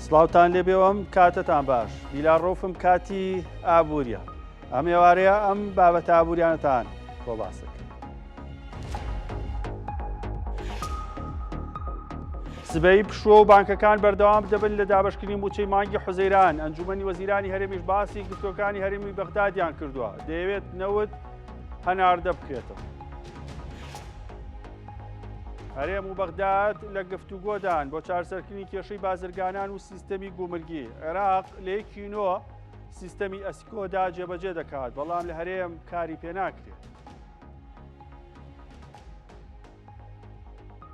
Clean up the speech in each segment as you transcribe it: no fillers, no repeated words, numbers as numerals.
سڵاوتان لێبێەوەم کاتتان باش بیلاڕۆفم کاتی ئابوووریە ئەم ێوارەیە ئەم بابەتە ئابوووریانەتان کۆباسەکە سبەی پشووە و بانکەکان بەردەوام دەبن لە دابەشکردنی موچەی مانگی حوزەیران. ئەنجومەنی وەزیرانی هەرێمیش باسی گفتوەکانی هەرێمی بەغدادیان کردووە، دەیەوێت نەوت هەناردە بکرێتەوە. هەرێم و بەغداد لە گفتوگۆدان بۆ چارەسەرکردنی کێشەی بازرگانان و سیستەمی گومرگی. عێراق لە یەکینەوە سیستەمی ئەسیکۆدا جێبەجێ دەکات، بەڵام لە هەرێم کاری پێناکرێت.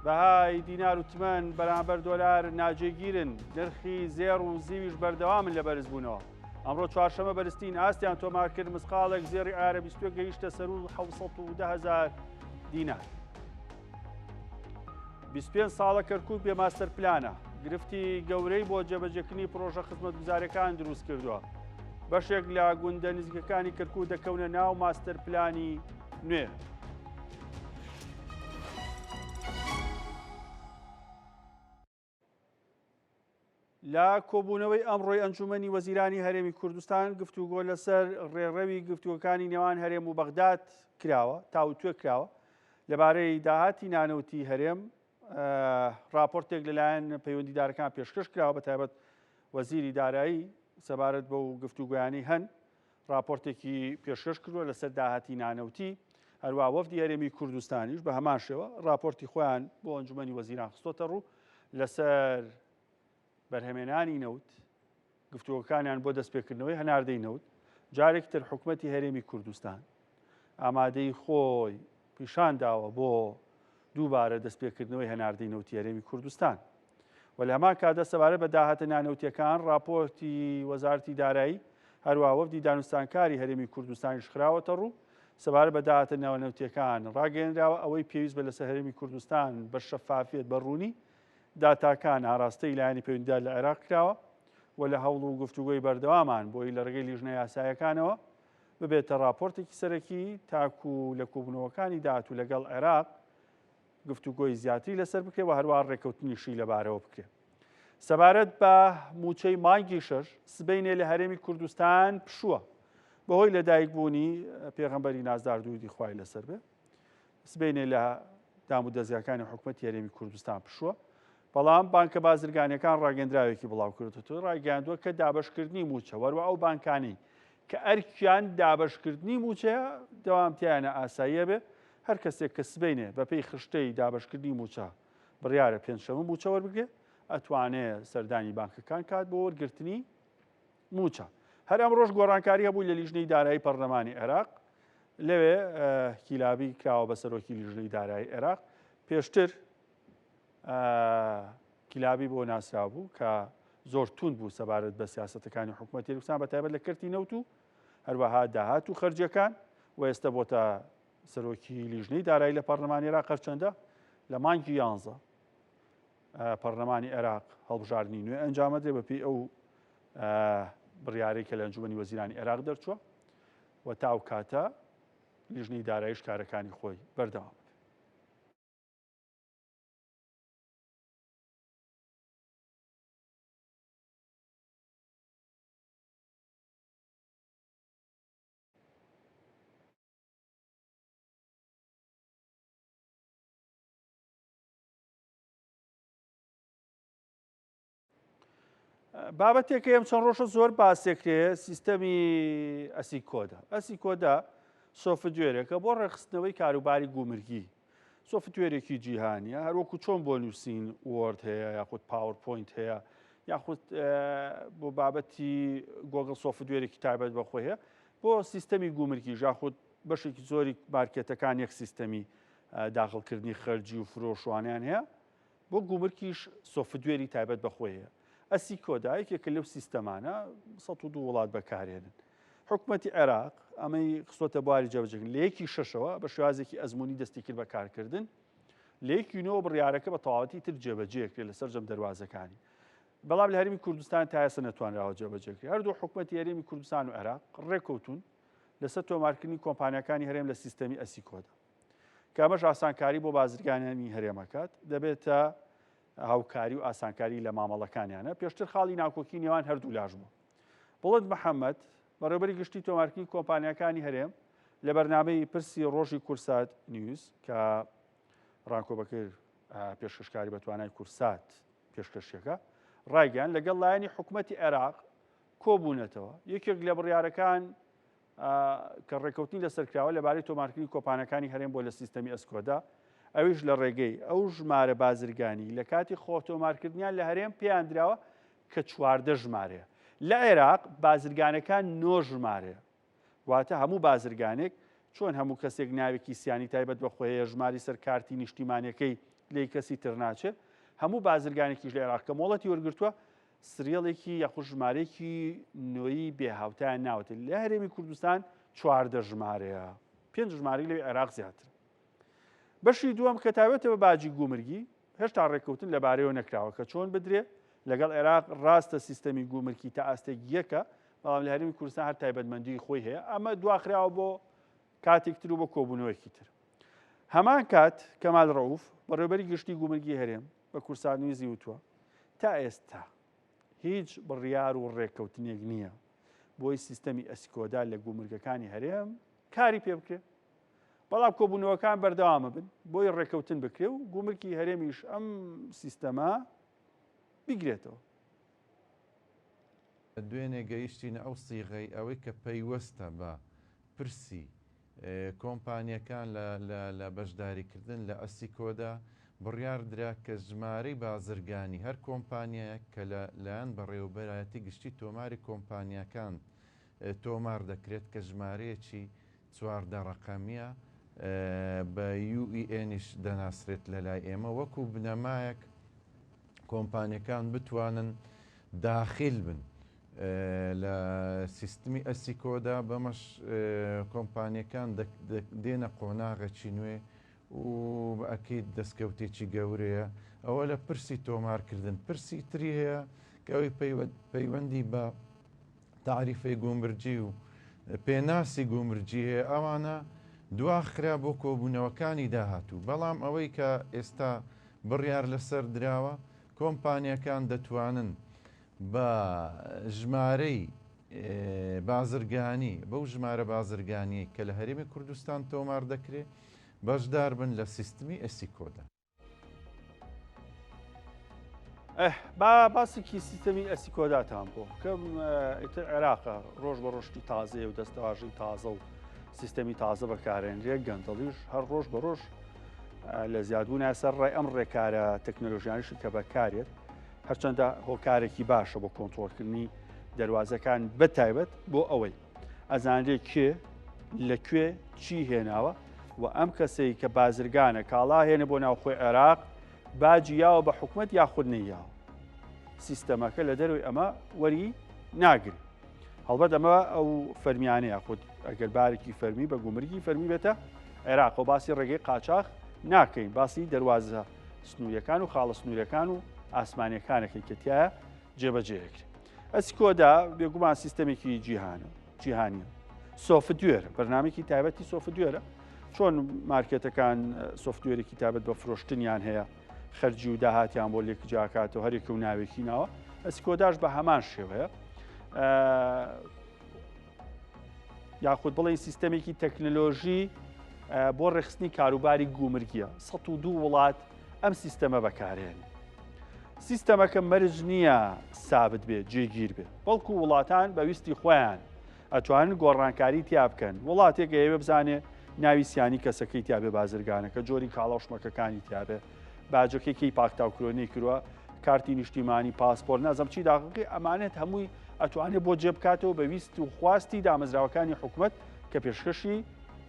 بەهای دینار و تمەن بەرامبەر دۆلار ناجێگیرن، نرخی زێڕ و زیویش بەردەوامن لە بەرزبوونەوە. ئەمڕۆ چوارشەمە بەرزترین ئاستیان تۆمارکرد مسقالێک زێڕی عەرەبیستوە گەیشتە سەر و 710,000 دینار. 25 ساڵە کەرکووک بێ ماستەر پلانە، گرفتی گەورەی بۆ جێبەجێکردنی پرۆژە خزمەتگوزاریەکان دروست کردووە. بەشێک لە گوندە نزیکەکانی کەرکووک دەکەونە ناو ماستەر پلانی نوێ. لە کۆبوونەوەی ئەمڕۆی ئەنجومەنی وەزیرانی هەرێمی کوردستان گفتوگۆ لەسەر ڕێڕەوی گفتوگەکانی نێوان هەرێم و بەغداد کراوە، تاوتوێ کراوە. لەبارەی داهاتی نانەوتی هەرێم راپۆرتێک لەلایەن پەیوەندیدارەکان پێشکەش کراوە، بەتایبەت وەزیری دارایی سەبارەت بەو گفتوگویانی هەن راپۆرتێکی پێشکەش کردووە لەسەر داهاتی نانەوتی. هەروە وەفدی هەرێمی کوردستانیش بە هەمان شێوە راپۆرتی خۆیان بۆ ئەنجومەنی وەزیران خستۆتە ڕوو لەسەر بەرهەمێنانی نەوت، گفتوگەکانیان بۆ دەستپێکردنەوەی هەناردەی نەوت. جارێک تر حکوومەتی هەرێمی کوردستان ئامادەی خۆی پیشان داوە بۆ دووبارە دەستپێکردنەوەی هەناردەی نەوتی هەرێمی کوردستان. و لە هەمان کاتدا سەبارەت بە داهاتە نانەوتیەکان راپۆرتی وەزارەتی دارایی هەروە وەفدی دانوستانکاری هەرێمی کوردستانیش خراوەتە ڕوو. سەبارەت بە داهاتە نانەوتیەکان ڕاگەیەنراوە ئەوەی پێویست بە لەسەر هەرێمی کوردستان بە شەفافیت بە ڕوونی داتاکان ئاراستەی لایەنی پەیوەندیدار لە عێراق کراوە و لە هەوڵ و گفتوگۆی بەردەوامان بۆی لە ڕێگەی لیژنە یاسایەکانەوە ببێتە راپۆرتێکی سەرەکی تاکو لە کۆبوونەوەکانی داهاتوو لەگەڵ عێراق گفتوگۆی زیاتری لەسەر بکرێت و هەروە ڕێکەوتنیشی لەبارەوە بکرێت. سەبارەت بە موچەی مانگی شەش سبەینێ لە هەرێمی کوردستان پشووە بەهۆی لەدایکبوونی پێغەمبەری نازدار دوودی خوای لەسەر بێ. سبەینێ لە دام و دەستگاکانی حکوومەتی هەرێمی کوردستان پشووە، بەڵام بانکە بازرگانیەکان ڕاگەندراوێکی بڵاو کردوتەوە، ڕاگەیاندووە کە دابەشکردنی موچە وەروە ئەو بانکانی کە ئەرکیان دابەشکردنی موچەیە دەوامتیانە ئاساییە بێ. هەر کەسێک کە سبەینێ بەپێی خشتەی دابەشکردنی موچە بڕیارە پێنجشەمە موچە وەربگرێت، ئەتوانێت سەردانی بانکەکان کات بۆ وەرگرتنی موچە. هەر ئەمڕۆژ گۆڕانکاری هەبوو لە لیژنەی دارایی پەرلەمانی عێراق، لەوێ کیلابی کراوە بە سەرۆکی لیژنەی دارایی عێراق. پێشتر کیلابی بۆ ناسرا بوو کە زۆر توند بوو سەبارەت بە سیاسەتەکانی حکوومەتی هەرێمی بەتایبەت لە کردی نەوت و هەروەها داهات و خەرجیەکان، و ئێستا بۆتە سەرۆکی لیژنەی دارایی لە پەرلەمانی عێراق. هەرچەندە لە مانگی 11 پەرلەمانی عێراق هەڵبژاردننی نوێ ئەنجامەدرێ بەپێی ئەو بڕیارەی کە لە ئەنجومەنی وەزیرانی عێراق دەرچووە و تاو کاتە لیژنەی داراییش کارەکانی خۆی بەردەوام. بابەتێکە ئەم چەند ڕۆژە زۆر باسێکرێ سیستەمی ئەسیکۆدا. ئەسیکۆدا سۆفتوێرێکە بۆ ڕێخستنەوەی کاروباری گومرگی، سۆفتوێرێکی جیهانیە، هەروەکو چۆن بۆ نووسین وۆرد هەیە یاخود پاوەرپۆینت هەیە یاخود بۆ بابەتی گۆگڵ سۆفتوێرێکی تایبەت بەخۆی هەیە بۆ سیستەمی گومرگی ژاخود بەشێکی زۆری مارکێتەکان یەک سیستەمی داخڵکردنی خەرجی و فرۆشوانیان هەیە، بۆ گومرگیش سۆفتوێری تایبەت بەخۆی هەیە. ئەسیکۆدا یەکێکە لەو سیستەمانە 102 وڵات بەکارهێنن. حکوومەتی عێراق ئەمەی خستۆتە بواری جێبەجێکردن لە یەکی شەشەوە بە شێوازێکی ئەزموونی دەستی کرد بەکارکردن، لە یەکینەوە بڕیارەکە بە تەواوەتی تر جێبەجێکرێت لەسەر جەم دەواازەکانی. بەڵام لە هەرێمی کوردستان تا ئێستا نەتوانراوە جێبەجێکرێت. هەردوو حکوومەتی هەرێمی کوردستان و عێراق ڕێکەوتون لەسەر تۆمارکردنی کۆمپانیەکانی هەرێم لە سیستەمی ئەسیکۆدا، کە ئەمەش ئاسانکاری بۆ بازرگانیانی هەرێمەکات. دەبێتە هاوکاری و ئاسانکاری لە مامەڵەکانیانە پێشتر خاڵی ناوکۆکی نێوان هەردوو لاژ بوو. بڵند محەممەد بەڕێوەبەری گشتی تۆمارکردنی کۆمپانیەکانی هەرێم لە بەرنامەی پرسی ڕۆژی کورسات نیوز کە ڕانکۆ بەکرد پێشکەشکاری بە توانای کورسات پێشکەشیەکە ڕایگەیان لەگەڵ لایەنی حکوومەتی عێراق کۆبوونەتەوە یەکێک لە بڕیارەکان کە ڕێکەوتنی لەسەرکراوە لەبارەی تۆمارکردنی کۆمپانیەکانی هەرێم بۆ لە سیستەمی ئەسکۆدا ئەویش لە ڕێگەی ئەو ژمارە بازرگانی لە کاتی خۆتۆمارکردنیان لە هەرێم پێیان درراوە کە 14 ژمارەیە. لە عێراق بازرگانەکان 9 ژمارەیە واتە هەموو بازرگانێک چۆن هەموو کەسێک ناوێکی سیانی تایبەت بە خۆیە ژماری سەر کارتی نیشتیمانیەکەی لی کەسی تر ناچێت هەموو بازرگانێکیش لە عێراق کە مۆڵەتی وەرگرتووە سریێڵێکی یاخود ژمارەیەکی نوۆیی بێهاوتایان ناوتە لە هەرێمی کوردستان 14 ژمارەیە 5 ژمارەی لەوێ عێراق زیاتر. بەشی دووەم کە تایبەتە بە باجی گومرگی هێشتا ڕێککەوتن لەبارەیەوە نەکراوە کە چۆن بدرێ لەگەڵ عێراق ڕاستە سیستەمی گومرگی تا ئاستێک یەکە بەڵام لە هەرێمی کوردستان هەر تایبەتمەندی خۆی هەیە ئەمە دواخراوە بۆ کاتێک تر و بۆ کۆبوونەوەیەکی تر. هەمان کات کەمال ڕەوف بەڕێوەبەری گشتی گومرگی هەرێم بە کورسات نیوزی وتووە تا ئێستا هیچ بڕیار و ڕێککەوتنێک نییە بۆی سیستەمی ئەسکۆدا لە گومرگەکانی هەرێم کاری پێ بکرێت بەڵام کۆبوونەوەکان بەردەوامە بن بۆی ڕێککەوتن بکرێ و گومرگی هەرێمیش ئەم سیستەما بیگرێتەوە. دوێنێ گەیشتینە ئەو سیغەی ئەوەی کە پەیوەستە بە پرسی کۆمپانیەکان لە بەشداریکردن لە ئەسیکۆدا بڕیار درا کە ژمارەی بازرگانی هەر کۆمپانیایەک کە لایەن بەڕێوەبەرایەتی گشتی تۆماری کۆمپانیەکان تۆمار دەکرێت کە ژمارەیەکی 14 ڕەقەمیە بە UENش دەناسرێت لە لای ئێمە وەکو بنەمایەک کۆمپانیەکان بتوانن داخل بن لە سیستمی ئەسیکۆدا بەمەش کۆمپانیەکان دێنە قۆناغەکی نوێ و ئەکەیت دەستکەوتێکی گەورەیە ئەوە لە پرسی تۆمارکردن پرسی تری هەیە کەوەی پەیوەندی بە تعریفەی گومرجی و پێناسی گومرجی هەیە ئەوانە دواخرا بۆ کۆبوونەوەکانی داهاتوو بەڵام ئەوەی کە ئێستا بڕیار لەسەر دراوە کۆمپانیەکان دەتوانن بە ژمارەی بازرگانی بەو ژمارە بازرگانی کە لە هەرێمی کوردستان تۆمار دەکرێت بەشدار بن لە سیستمی ئەسیکۆدا. باسێکی سیستەمی ئەسیکۆداتان بۆ کەم عێراقە ڕۆژ بە ڕۆژی تازەیە و دەستەواژی تازە و سیستەمی تازە بەکارێنرێ گەندەڵیش هەر ڕۆژ بە ڕۆژ لە زیادبوونە سەر ڕای ئەم ڕێکارە تەکنۆلۆژیانیش کە بەکارێت هەرچەندە هۆکارێکی باشە بۆ کۆنتڕۆلکردنی دەواازەکان بەتایبەت بۆ ئەوەی ئەزانرێ کێ لەکوێ چی هێناوە و ئەم کەسەی کە بازرگانە کاڵا هێنە بۆ ناوخۆی عێراق باجی یاوە بە حکوومەت یاخود نەیاوە سیستەمەکە لە دەروی ئەمە وەری ناگری هەڵبەت ئەمە ئەو فەرمیانەیە خۆت ئەگەر بارێکی فەرمی بە گومرگی فەرمی بێتە عێراق و باسی ڕێگەی قاچاق ناکەین باسی دەواازە سنووریەکان و خاڵە سنووریەکان و ئاسمانیەکانەکەی کەتیایە جێبەجێکرێت. ئەسکۆدا بێگومان سیستەمێکی جیهانیە سۆفتوێرە بەرنامێکی تایبەتی سۆفتوێرە چۆن مارکێتەکان سۆفتوێرێکی تایبەت بە فرۆشتنیان هەیە خەرجی و داهاتیان بۆ لێک جاکاتەوە هەرێکە و ناوێکی ناوە ئەسکۆداش بە هەمان شێوەیە یاخود بڵێ سیستەمێکی تەکنەلۆژی بۆ ڕێخستنی کاروباری گومرگیە 102 وڵات ئەم سیستەمە بەکارێن سیستەمەکە مەرج نییە سابت بێت جێگیر بێت بەڵکو وڵاتان بەویستی خۆیان ئەتوانن گۆڕانکاری تیا بکەن وڵاتێک ئەوێ بزانێ ناوی سیانی کەسەکەی تیاابێ بازرگانەکە جۆری کاڵەشمەکەەکانی تیاابێ باجۆکێکی پاکتاوکرۆنی کرووە کارتی نیشتیمانی پاسپۆر نازەم چی داقی ئەمانێت هەمووی ئەتوانێت بۆ جێبکاتەوە بەویست و خواستی دامەزراوەکانی حکوومەت کە پێشکەشی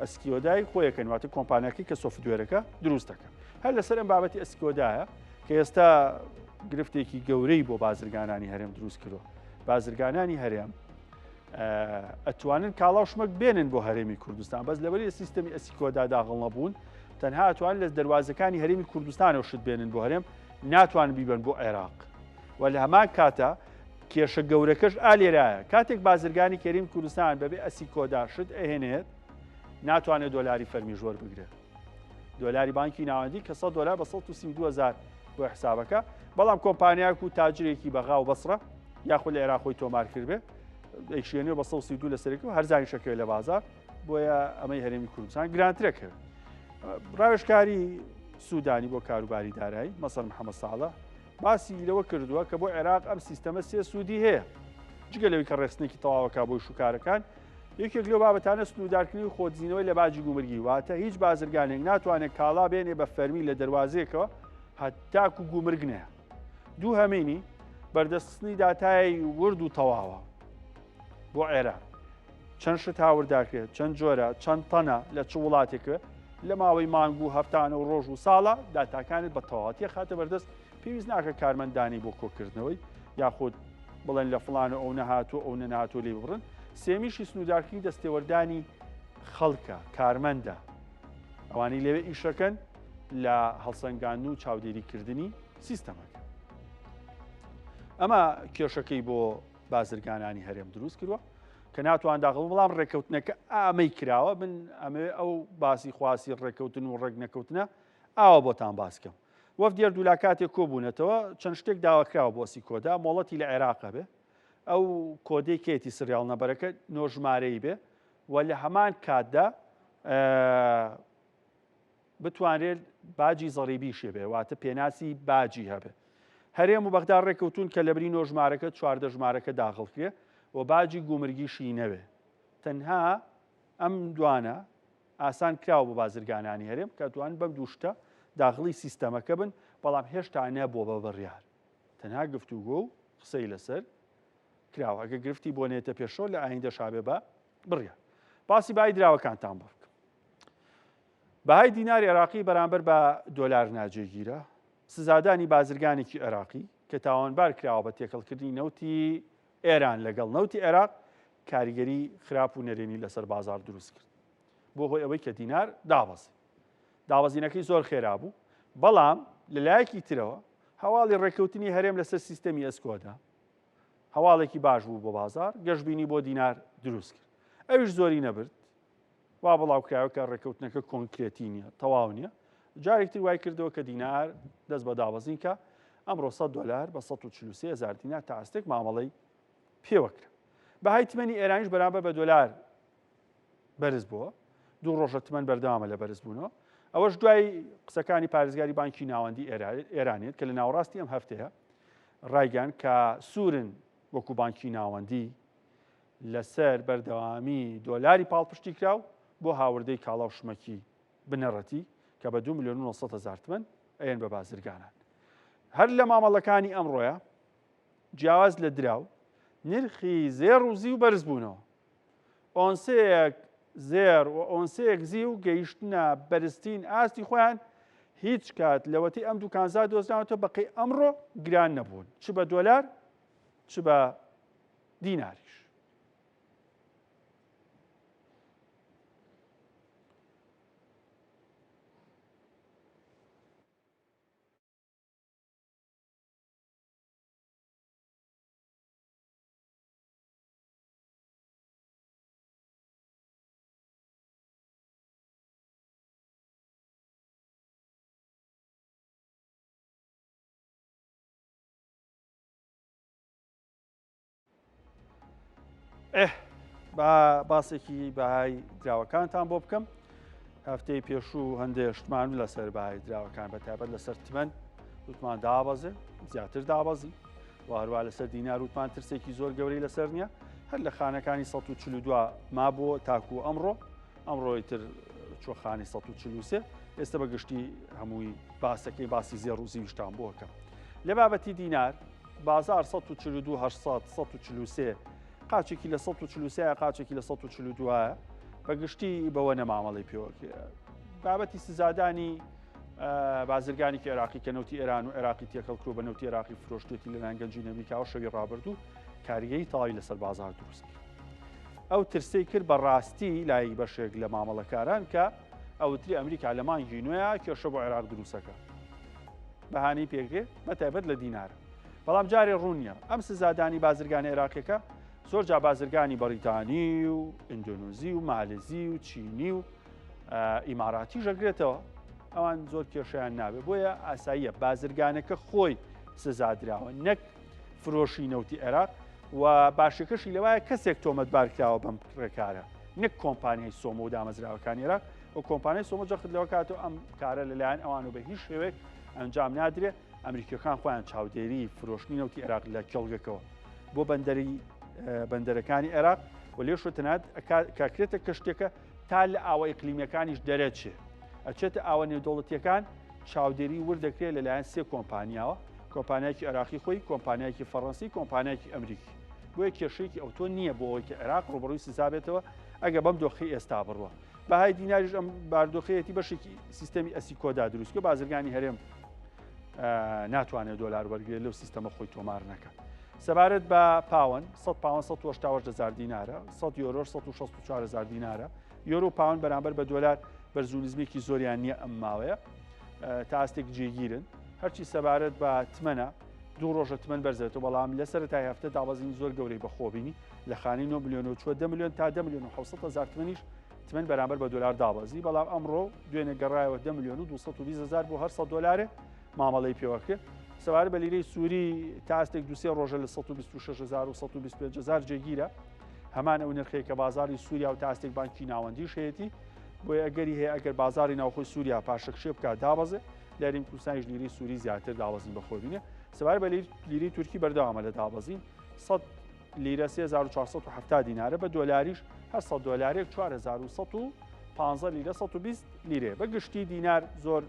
ئەسکیۆدای خۆیەکەن واتە کۆمپانیاکەی کە سۆفتوێرەکە دروستەکە هەر لەسەر ئەم بابەتی ئەسکیۆدایە کە ئێستا گرفتێکی گەورەی بۆ بازرگانانی هەرێم دروست کردوە بازرگانانی هەرێم ئەتوانن کاڵاوشمەک بێنن بۆ هەرێمی کوردستان بەس لەبەری سیستەمی ئەسیکۆدا داغڵ نەبوون تەنها ئەتوانن لە دەواازەکانی هەرێمی کوردستانەوە شت بێنن بۆ هەرێم ناتوانن بیبن بۆ عێراق و لە هەمان کاتە کێشە گەورەکەش ئالێرایە کاتێک بازرگانی کەریم کوردستان بەبێ ئەسیکۆدا شت ئەهێنێت ناتوانێت دۆلاری فەرمی ژۆر بگرێت دۆلاری بانکی ناوەندی کە $100 بە 132,000 بۆ حسابەکە بەڵام کۆمپانیاک و تاجرێکی بەغا و بەسرە یاخود لە عێراق خۆی تۆمار کردبێ ئەیشێنێ بە 132 لەسەرێکی و هەرزانی شەکەوێت لە بازار بۆیە ئەمەی هەرێمی کوردستان گرانترە کرد. ڕاوێژکاری سوودانی بۆ کاروباری دارایی مەسەر محەممەد ساڵە باسی لەوە کردووە کە بۆ عێراق ئەم سیستەمە سێ سوودی هەیە جگە لەوەی کە ڕێستنێکی تەواوەکە بۆی شوکارەکان یەکێک لەو بابەتانە سنوودارکردنی و خۆتزیینەوەی لە باجی گومرگی واتە هیچ بازرگانێک ناتوانێت کاڵا بێنێ بە فەرمی لە دەواازەیەکەوە هەتاکو گومرگ نەیە. دوو هەمینی بەردەستنی داتایی ورد و تەواوە بۆ عێراق چەند شت هاورداکرێت چەند جۆرە چەند تەنە لە چ وڵاتێکە لە ماوەی مانگ و هەفتانە و ڕۆژ و ساڵە داتاکانت بە تەواوەتیە خاتە بەردەست پێویست ناکە کارمەندانی بۆ کۆکردنەوەی یاخود بڵێن لە فڵانە ئەو نەهاتوو ئەو نەهاتوو لێ بڕن. سێمیشی سنوودارکردنی دەستێوەردانی خەڵکە کارمەندە ئەوانەی لەوێ ئیشەکەن لە هەڵسەنگاندن و چاودێریکردنی سیستەمەکە. ئەمە کێشەکەی بۆ بازرگانانی هەرێم دروست کردووە کە ناتوان داخڵ بەڵام ڕێککەوتنەکە ئامەی کراوە من ئەمەوێ ئەو باسی خواسی ڕێککەوتن و ڕێک نەکەوتنە ئاوە بۆتان باسکەم. وەف دیێردوولا کاتێک کۆبوونەتەوە چەند شتێک داواکراوە بۆ سی کۆدا مۆڵەتی لە عێراقە بێ ئەو کۆدەی کێتی سریال نەبەرەکە نۆژمارەی بێ و لە هەمان کاتدا بتوانرێت باجی زەڕیبیشێ بێ واتە پێناسی باجی هەبێ. هەرێم و بەغدا ڕێککەوتون کە لەبری نۆژمارەکە چواردە ژمارەکە داخڵکرێ و باجی گومرگیشی نەوێ. تەنها ئەم دوانە ئاسان کراوە بۆ بازرگانانی هەرێم کە توان بەم دووشتە داخڵی سیستەمەکە بن بەڵام هێشتا نەبووە بە بڕیار. تەنها گفتوگۆ و قسەی لەسەر کراوە ئەگە گرفتی بۆ نێتە پێشەوە لە ئایندە شابێ بە بڕیار. باسی بای دراوەکانتان بکەم. بەهای دیناری عێراقی بەرامبەر بە دۆلار ناجێگیرە سزادانی بازرگانێکی عێراقی کە تاوانبار کراوە بە تێکەڵکردنی نەوتی ئێران لەگەڵ نەوتی عێراق کاریگەری خراپ و نەرێنی لەسەر بازار دروست کرد بۆ هۆی ئەوەی کە دینار دابەزی. دابەزینەکەی زۆر خێرا بوو بەڵام لەلایەکی ترەوە هەواڵی ڕێککەوتنی هەرێم لەسەر سیستەمی ئەسکۆدا هەواڵێکی باش بوو بۆ بازار گەشتبینی بۆ دینار دروست کرد. ئەویش زۆری نەبرد وا بڵاوکراوە کە ڕێککەوتنەکە کۆنکرێتی نییە تەواو نییە جارێکتر وای کردەوە کە دینار دەست بە دابەزین کە ئەمڕۆ $100 بە 143,000 دینار تا ئەستێک مامەڵەی پێوەکرا. بەهای تمەنی ئێرانیش بەرامبەر بە دۆلار بەرز بووە 2 ڕۆژە تمەن بەردەوامە لە بەرز بوونەوە. ئەوەش دوای قسەکانی پارێزگاری بانکی ناوەندی ئێرانێت کە لە ناوەڕاستی ئەم هەفتەیە ڕایگەان کە سوورن وەکو بانکی ناوەندی لەسەر بەردەوامی دۆلاری پاڵپشتی کراو بۆ هاوردەی کاڵا و شمەکی بنەڕەتی کە بە 2,900,000 تمەن ئەیەن بە بازرگانان. هەر لە مامەڵەکانی ئەمڕۆیە جیاواز لە دراو نرخی زێر و زی و بەرز بوونەوە. ئۆنسەیەک زێر و ئۆنسەیەک زی و گەیشتنە بەرزترین ئاستی خۆیان هیچ کات لەوەتی ئەم دوکانزار دۆزراوەتەوە بەقەی ئەمڕۆ گران نەبوون چ بە دۆلار چ بە دیناریش. باسێکی بەهای دراوەکانتان بۆ بکەم. هەفتەی پێشوو هەندێک شتمان لەسەر بەهای دراوەکان بە تایبەت لەسەر تمەن وتمان دابەزێ زیاتر دابەزی و هەروە لەسەر دینار وتمان ترسێکی زۆر گەورەی لەسەر نییە هەر لە خانەکانی 142 مابووە تاکو ئەمڕۆی تر چۆخانی 143 ئێستا بەگشتی هەمووی باسەکەی باسی زێر و زیویشتان بۆ بکەم. لە بابەتی دینار بازار 142 قاچێکی لە 143 قاچێکی لە 142 بەگشتی بەوە نەمامەڵی پێوەکە. بابەتی سزادانی بازرگانێکی عێراقی کە نەوتی ئێران و عێراقی تێکەڵکرۆ بە نەوتی عێراقی فرۆشتێتی لەلایەن گەنجی نەمریکاوە شەوی ڕابردوو کاریگەری تەواوی لەسەر بازار دروست کرد. ئەو ترسەی کرد بەڕاستی لای بەشێک لە مامەڵەکاران کە ئەوتری ئەمریکا لە مانگی نوێیە کێشە بۆ عێراق دروستەکە بەهانەی پێکرێ بەتایبەت لە دینارە. بەڵام جارێ ڕوون نییە ئەم سزادانی بازرگانی عێراقیەکە زۆر جا بازرگانی بەریتانی و ئیندۆنوزی و مالێزی و چینی و ئیماراتی ژەگرێتەوە. ئەوان زۆر کێشیان نابێت بۆیە ئاساییە بازرگانەکە خۆی سزادراوە نەک فرۆشی نەوتی عێراق و باشەکەشی لەوایە کەسێک تۆمەتبارکراوە بەم ڕێکارە نەک کۆمپانیای سۆمە و دامەزراوەکانی عێراق و کۆمپانیای سۆمە جەخت لەوە کاتەوە ئەم کارە لەلایەن ئەوان و بە هیچ شێوەیە ئەنجام نادرێت ئەمریکیەکان خۆیان چاودێری فرۆشتنی نەوتی عێراق لە کێڵگەکەوە بۆ بەندەرەکانی عێراق و لێشۆ تەنات کاکرێتە کەشتێکە تا لە ئاوە ئیقلیمیەکانیش دەرەچێ ئەچێتە ئاوە نێودەوڵەتیەکان چاودێری وردەکرێت لەلایەن سێ کۆمپانیاوە کۆمپانیایکی عێراقی خۆی کۆمپانیایکی فەڕەنسی کۆمپانیایکی ئەمریکی بۆیە کێشەیەکی ئەوتۆ نییە بۆ ئەوەی کە عێراق ڕوبەڕووی سزابێتەوە ئەگە بەم دۆخی ئێستا بڕوە بەهای دیناریش ئەم باردۆخەیەتی بەشێکی سیستەمی ئەسیکۆدا دروستکە بازرگانی هەرێم ناتوانێت دۆلار وەرگێت لەو سیستەمە خۆی تۆمار نەکە سەبارەت بە پاوەن 100 پاوەن 180,000 دینارە 100 یۆرۆ 164,000 دینارە یۆرۆ پاوەن بەرامبەر بە دۆلار بەرزوونیزمێکی زۆریان نییە ئەم ماوەیە تا ئاستێک جێگیرن هەرچی سەبارەت بە تمەنە دوو ڕۆژە تمەن بەرزێتەوە بەڵام لە سەرەتای هەفتە دابەزین زۆر گەورەی بەخۆبینی لە خانەی 9 میلیۆن و 10 میلیۆن تا 10 میلیۆن و 700,000 تمەنیش تمەن بەرامبەر بە دۆلار دابەزی بەڵام ئەمڕۆ دوێنێ گەڕایەوە 10 میلیۆن و 220,000 بۆ هەر 100 دۆلارێ مامەڵەی پێوەکرێت سەوارە بە لیرەی سووری تا ئاستێک دوسێ ڕۆژە لە 126,000 و 125,000 جێگیرە هەمان ئەو نرخەیە کە بازاری سووریا و تا ئاستێک بانکی ناوەندیش هەیەی بۆیە ئەگەری هەیە ئەگەر بازاری ناوخۆی سووریا پاشەکشێ بکات دابەزێ لەریم کوردستانیش لیری سووری زیاتر دابەزین بەخۆبینێ سەبارەت بە لیری تورکی بەردەوامە لە دابەزین 100 لیرە 3470 دینارە بە دۆلاریش هەر 100 دۆلارێک 4115 لیرە 120 لیرێ بە گشتی دینار زۆر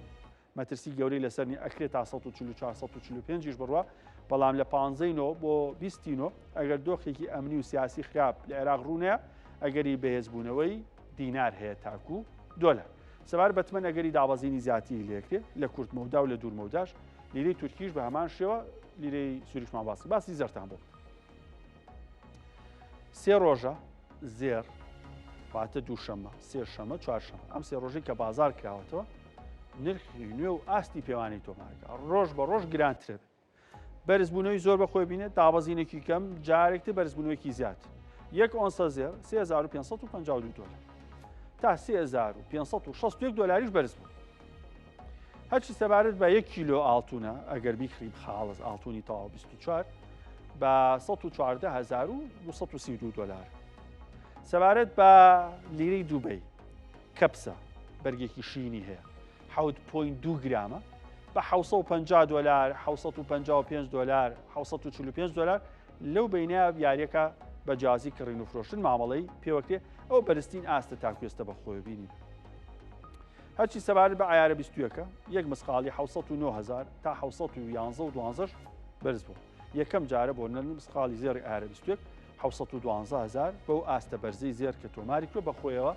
مەترسی گەورەی لەسەرنی ئەکرێت تا 144-145 بڕوە بەڵام لە 15 بۆ 20 ئەگەر دۆخێکی ئەمنی و سیاسی خراپ لە عێراق ڕوونەیە ئەگەری بەهێزبوونەوەی دینار هەیە تاکو دۆلار سەبار بەتمەن ئەگەری دابەزینی زیاتی لێکرێت لە کورتمەودا و لە دوورمەوداش لیرەی تورکیش بە هەمان شێوە لیرەی سووریشمان باسی زەرتان بۆ سێ ڕۆژە زێر واتە دووشەمە سێشەمە چوارشەمە ئەم سێ ڕۆژەی کە بازار کراوەتەوە نرخی نوێ و ئاستی پێوانی تۆمارکە ڕۆژ بە ڕۆژ گرانترێت بەرزبوونەوەی زۆر بەخۆی بینێت دابەزینێکی کەم جارێکتر بەرزبوونەوەیکی زیات یەک ئۆنسە زێر 3552 دۆلار تا 3561 دۆلاریش بەرز بوو هەرچی سەبارەت بە 1 کیلۆ ئاڵتونە ئەگەر بیکڕی خاڵز ئاڵتونی تاوا 24 بە 114,232 دۆلار سەبارەت بە لیرەی دووبەی کەپسە بەرگێکی شینی هەیە 7.2 گرامە بە 750 دۆلار 755 دۆلار 745 دۆلار لەو بینە یاریەکە بە جیازی کڕین و فرۆشتن مامەڵەی پێوەکرێ ئەو بەرزترین ئاستە تاکوێستە بە خۆی بینین هەرچی سەبارەت بە ئایارە 21 یەک مسقاڵی 709,000 تا 711 بەرز بوو یەکەم جارە بۆ مسقاڵی زێڕی ئایارە 21 712,000 بەو ئاستە بەرزەی زێر کە تۆماری کرد بە خۆیەوە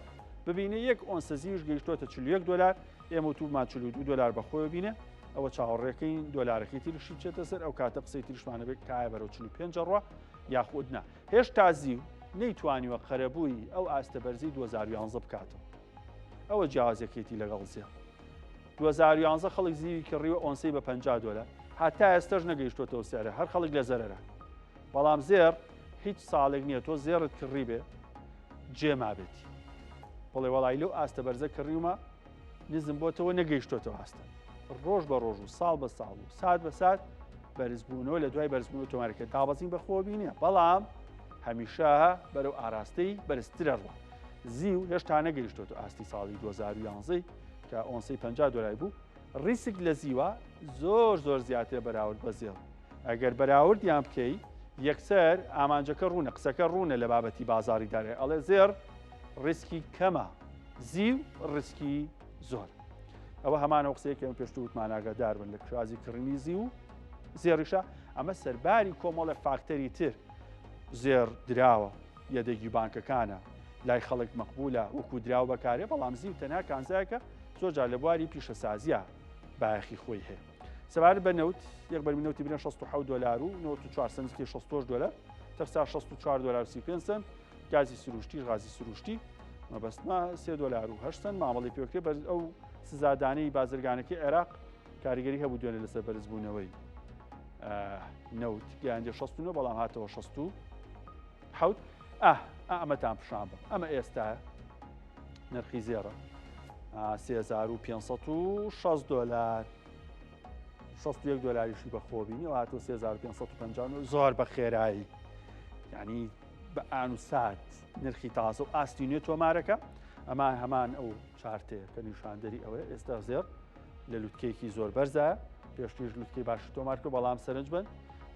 ببینە یەک ئۆنسە زیوش گەیشتۆتە 41 دۆلار ئێمە وتومان 42 دۆلار بەخۆی بینە ئەوە چاوەڕێەکەین دۆلارەکەی تریشی چێتە سەر ئەو کاتە قسەی تریشمانە بێت کایە بەرەو 45 ڕوە یاخودنا هێشتا زیو نەیتوانیوە قەرەبووی ئەو ئاستە بەرزی 2011 بکاتەوە ئەوە جیازەکەیتی لەگەڵ زیێ 2011 خەڵک زیوی کڕیوە ئۆنسەی بە 50 دۆلار هاتا ئێستش نەگەیشتۆتەوە سەرە هەر خەڵک لە زەرەرە بەڵام زێر هیچ ساڵێک نییە تۆ زێرت کڕی بێ جێما بێتی بڵێ وەڵای لەو ئاستە بەرزە کڕیومە نزم بۆتەوە نەگەیشتۆتەوە ئاستە ڕۆژ بە ڕۆژ و ساڵ بە ساڵ و سات بە سات بەرزبوونەوە لە دوای بەرزبوون و تۆمارەکە دابەزین بەخۆ بینە بەڵام هەمیشە بەرەو ئاراستەی بەرزترە ڕوە زیو هێشتا نەگەیشتۆتە ئاستی ساڵی 2011 کە ئۆنسەی 50 دۆلار بوو ڕیسک لە زیوە زۆر زیاتر بەراورد بە زێڵ ئەگەر بەراوردیان بکەی یەکسەر ئامانجەکە ڕوونە قسەکە ڕوونە لە بابەتی بازاری دارێ ئەڵێ زێر ڕیسکی کەمە زیو ڕیسکی زۆر ئەوە هەمانە قسەیەکە پێشتر وتماناگادار بن لە کشازی کڕینی زیو زێریشە ئەمە سەرباری کۆمەڵە فاکتەری تر زێر دراوە یەدەگی بانکەکانە لای خەڵک مەقبولە وەکو دراو بەکارێ بەڵام زیو تەنها کانزایەکە زۆر جار لە بواری پیشەسازیە بایەخی خۆی هەیە سەبارەت بە نەوت یەک بەرمی نەوتی برێن 67 دۆلار و 94 سنتی 60 دۆلار تەرسا 64 دۆلار و 35 سنت گازی سروشتی غازی سروشتی مەبەستمە 3 دۆلار و 8 سنت مامەڵی پێوەکرێ بەرز ئەو سزادانەی بازرگانەکەی عێراق کاریگەری هەبوو دوێنێ لەسەر بەرزبوونەوەی نەوت گەیاندێ 69 بەڵام هاتەوە 67 ئەمەتان پیشان بم ئەمە ئێستا نرخی زێڕە $3560 $61 بەخۆبینی و هاتۆ 3550 زۆر بە خێرایی یعنی بە ئان و سات نرخی تاسە و ئاستینێت تۆمارەکە ئەمان هەمان ئەو چارتەیە کە نیشاندەری ئەوەیە ئێستا زێر لە لوتکەیەکی زۆر بەرزە پێشتیش لوتکەی باش تۆمار کرد بەڵام سەرنج بن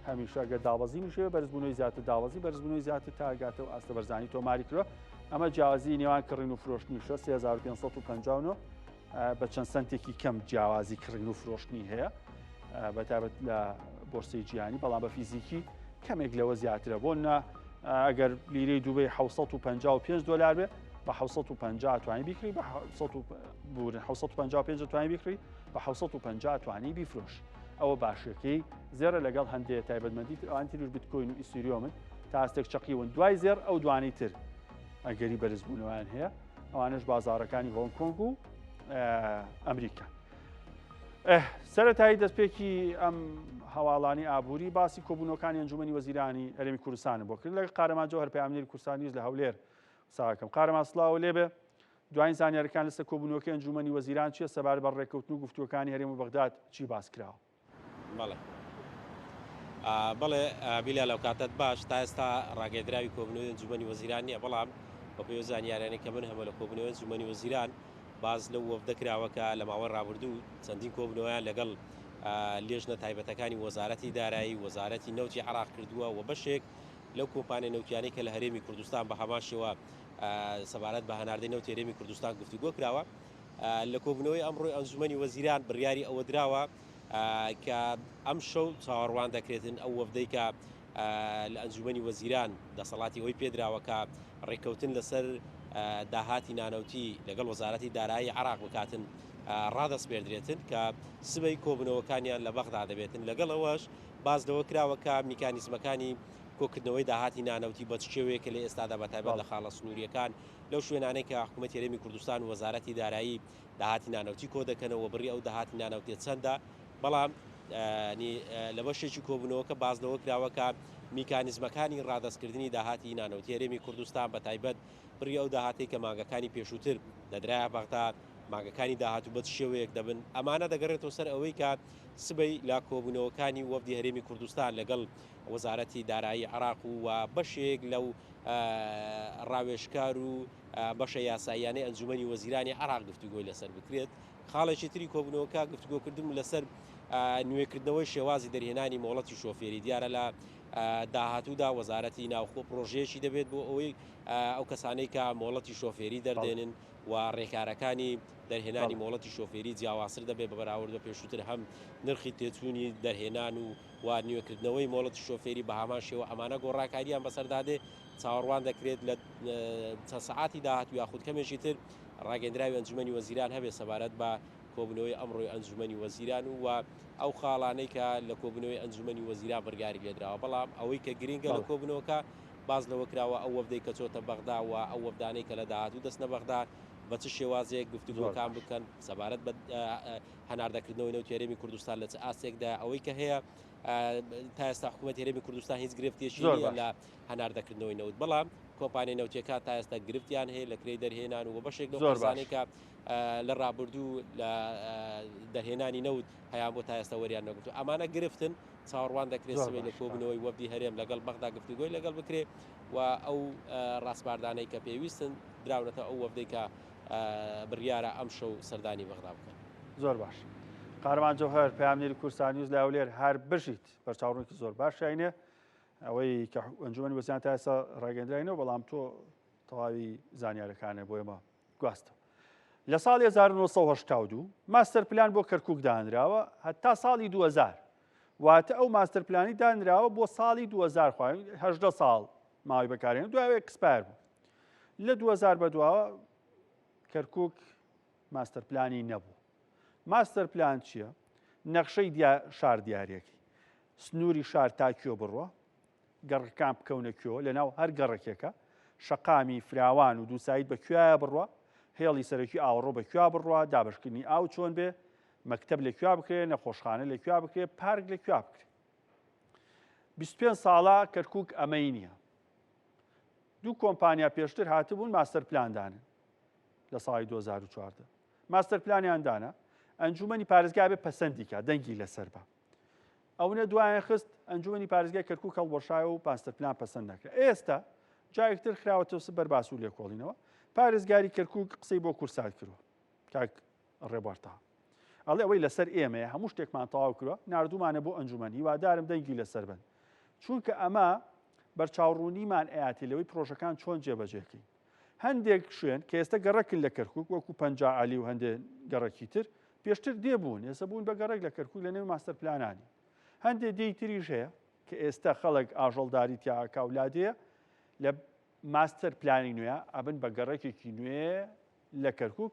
هەمیشە گە داوەزی میشێ بەرزبوونەوەی زیاتر داوەزی بەرزبوونەوەی زیاتر تاگاتە و ئاستە بەرزانی تۆماری کرۆ ئەمە جیاوازی نێوان کڕین و فرۆشتنی 3550 بە چەند سنتێکی کەم جیاوازی کڕین و فرۆشتنی هەیە بەتابەت لە بۆرسەی جیهانی بەڵام بە فیزیکی کەمێک لەوە زیاترە بۆ ئەگەر لیرەی دووبەی $755 بێ بە 750 توانی بیکری بە 755 توانی بیکری بە 750 توانی بیفرۆش ئەوە باشەکەی زێرە لەگەڵ هەندێک تایبەتمەندی ئەوان تریش بیتکۆین و ئیسیریۆمن تا ئەستێک چەقیون دوای زێر ئەو دوانی تر ئەگەری بەرزبوونەوەیان هەیە ئەوانش بازارەکانی هۆنگ کۆنگ و ئەمریکا. سەرەتایی دەستپێکی ئەم هەواڵانی ئابووری باسی کۆبوونەوەکانی ئەنجومەنی وەزیرانی هەرێمی کوردستانە بۆ کرد لەگەڵ قارەمان جۆهەر پەیامنێری کوردستانیش لە هەولێر ساکەم قارەمان سڵاو لێبێ دوای زانیاریەکان لەسەر کۆبوونەوەکەی ئەنجومەنی وەزیران چیە سەبارەت بە ڕێککەوتن و گفتووەکانی هەرێم و بەغداد چی باس کراوە؟ بەڵێ بیلا لەو کاتت باش تا ئێستا ڕاگەیەندراوی کۆبوونەوەی ئەنجومەنی وەزیران نیە بەڵام بە پێی زانیاریانەی کە من هەمە لە کۆبوونەوەی ئەنجومەنی وەزیران باز لەو وەفدە کراوەکە لە ماوەی ڕابردوو چەندین کۆبوونەوەیان لەگەڵ لێژنە تایبەتەکانی وەزارەتی دارایی وەزارەتی نەوتی عراق کردووە و بەشێک لەو کۆمپانیای نەوتیانەی کە لە هەرێمی کوردستان بە هەمان شێوە سەبارەت بە هەناردەی نەوتی هەرێمی کوردستان گفتوگۆ کراوە لە کۆبوونەوەی ئەمڕۆی ئەنجومەنی وەزیران بڕیاری ئەوە دراوە کە ئەم شەو چاوەڕوان دەکرێتن ئەو وەفدەی کە لە ئەنجومەنی وەزیران دەسەڵاتی ئەوی پێدراوە کە ڕێککەوتن لەسەر داهاتی نانەوتی لەگەڵ وەزارەتی دارایی عراق بکاتن ڕادەسپێردرێتن کە سبەی کۆبوونەوەکانیان لە بەغدا دەبێتن لەگەڵ ئەوەش باز لەوە کراوەکە میکانیزمەکانی کۆکردنەوەی داهاتی نانەوتی بە شێوەیەکە لە ئێستادا بەتایبەت لە خاڵە سنووریەکان لەو شوێنانەی کە حکوومەتی هەرێمی کوردستان و وەزارەتی دارایی داهاتی نانەوتی کۆ دەکەنەوە بڕی ئەو داهاتی نانەوتی چەندە بەڵام لە بەشێکی کۆبوونەوەکە باز لەوە کراوەکە میکانیزمەکانی ڕادەستکردنی داهاتی نانەوتی هەرێمی کوردستان بەتایبەت بڕی ئەو داهاتی کە مانگەکانی پێشووتر دەدرایە بەغدا مانگەکانی داهاتوو بەت شێوەیەک دەبن ئەمانە دەگەڕێتەوە سەر ئەوەی کە سبەی لا کۆبوونەوەکانی وەفدی هەرێمی کوردستان لەگەڵ وەزارەتی دارایی عراق و بەشێک لەو ڕاوێژکار و بەشە یاساییانەی ئەنجومەنی وەزیرانی عراق گفتوگۆی لەسەر بکرێت خاڵێکی تری کۆبوونەوەکە گفتوگۆکردن لەسەر نوێکردنەوەی شێوازی دەرهێنانی مۆڵەتی شۆفێری دیارە لە داهاتوودا وەزارەتی ناوخۆ پرۆژەیەکی دەبێت بۆ ئەوەی ئەو کەسانەی کە مۆڵەتی شۆفێری دەردێنن و ڕێکارەکانی دەرهێنانی مۆڵەتی شۆفێری جیاوازتر دەبێت بە بەراورد بە پێشووتر هەم نرخی تێچوونی دەرهێنان و نوێکردنەوەی مۆڵەتی شۆفێری بە هەمان شێوە ئەمانە گۆڕاکاریان بەسەردادێ چاوەڕوان دەکرێت لە چەند سەعاتی داهاتوو یاخود کەمێکی تر ڕاگەندراوی ئەنجومەنی وەزیران هەبێت سەبارەت بە کۆبوونەوەی ئەمڕۆی ئەنجومەنی وەزیران و ئەو خاڵانەی کە لە کۆبوونەوەی ئەنجومەنی وەزیران بەرگاری لێدراوە بەڵام ئەوەی کە گرنگە لە کۆبوونەوەکە باز لەوە کراوە ئەو وەفدەی کە چۆتە بەغدا و ئەو وەفدانەی کە لە داهاتوو دەستنە بەغدا بە چ شێوازەیەک گفتوگۆکان بکەن سەبارەت بە هەناردەکردنەوەی نەوتی هەرێمی کوردستان لە چ ئاسێکدا ئەوەی کە هەیە تا ئێستا حکوومەتی هەرێمی کوردستان هیچ گرفتێکی نیە لە هەناردەکردنەوەی نەوت بەڵام کۆمپانیای نەوتیەکان تا ئێستا گرفتیان هەیە لە کرێی دەرهێنان و بەشێک لەو قەزانەی کە لە ڕابردوو لە دەرهێنانی نەوت هەیان بۆ تا ئێستا وەریان نەگرتو ئەمانە گرفتن چاوەڕوان دەکرێت سبەی لە کۆبوونەوەی وەفدی هەرێم لەگەڵ بەغدا گفتوگۆی لەگەڵ بکرێ و ئەو ڕاستپاردانەی کە پێویستن دراونەتە ئەو وەفدەی کە بڕیارە ئەم شەو سەردانی بەغدا بکەن. زۆر باش. قارەمان جۆهەر پەیامنێری کوردستانیوز لە هەولێر هەر بژیت بەرچاوڕوونێکی زۆر باشینە ئەوەی کە ئەنجومەنی وەزیران تا ئێستا ڕاگەندراینەوە بەڵام تۆ تەواوی زانیاریەکانە بۆ ئێمە گواستەوە. لە ساڵی 1982 ماستەر پلان بۆ کەرکووک دانراوە هەتا ساڵی 2000 واتە ئەو ماستەر پلانی دانراوە بۆ ساڵی 2000 خواهی 18 ساڵ ماوەی بەکارهێنا دوای ئەکسپایر بوو. لە 2000 بەدواوە کەرکووک ماستەر پلانی نەبوو. ماستەر پلان چییە؟ نەخشەی شار دیارەکەی سنووری شار تاکیۆ بڕوە گەڕەکان بکەونە کوێوە لەناو هەر گەڕەکێکە شەقامی فراوان و دووسایت بەکوێیە بڕوە هێڵی سەرەکی ئاوڕۆ بەکوێ بڕوە دابشکردنی ئاو چۆن بێ مەکتەب لەکوێ بکرێت نەخۆشخانە لەکوێ بکرێت پارک لەکوێ بکرێت 25 ساڵە کەرکووک ئەمەی نییە. دوو کۆمپانیا پێشتر هاتبوون ماستەر پلاندانن لە ساڵی 2014 ماستەر پلانیاندانە ئەنجومەنی پارێزگای بێ پەسەندیکە دەنگی لەسەر بە ئەوە دوایان خست ئەنجومەنی پارێزگای کەرکووک هەڵبەشایە و ماستەر پلان پەسەند نەکرا ئێستا جایەکتر خراوەتەوە بەرباس و لێکۆڵینەوە پارێزگاری کەرکووک قسەی بۆ کورسات کردووە کاک ڕێبوارتەوە ئەڵێ ئەوەی لەسەر ئێمەیە هەموو شتێکمان تەواو کردووە ناردوومانە بۆ ئەنجومەنی وادارم دەنگی لەسەر بن چونکە ئەمە بەرچاوڕوونیمان ئاەتی لەوەی پرۆژەکان چۆن جێبەجێکەین هەندێک شوێن کە ئێستا گەڕەکن لە کەرکووک وەکو پەنجا عالی و هەندێک گەڕەکی تر پێشتر دێبوون ئێستا بوون بە گەڕێک لە کەرکووک لە نێو ماستەر پلانانی هەندێک دیتریش هەیە کە ئێستا خەڵک ئاژەڵداری تیاکە وڵاتەیە لە ماستەر پلانی نوێ ئەبن بە گەڕێکێکی نوێ لە کەرکووک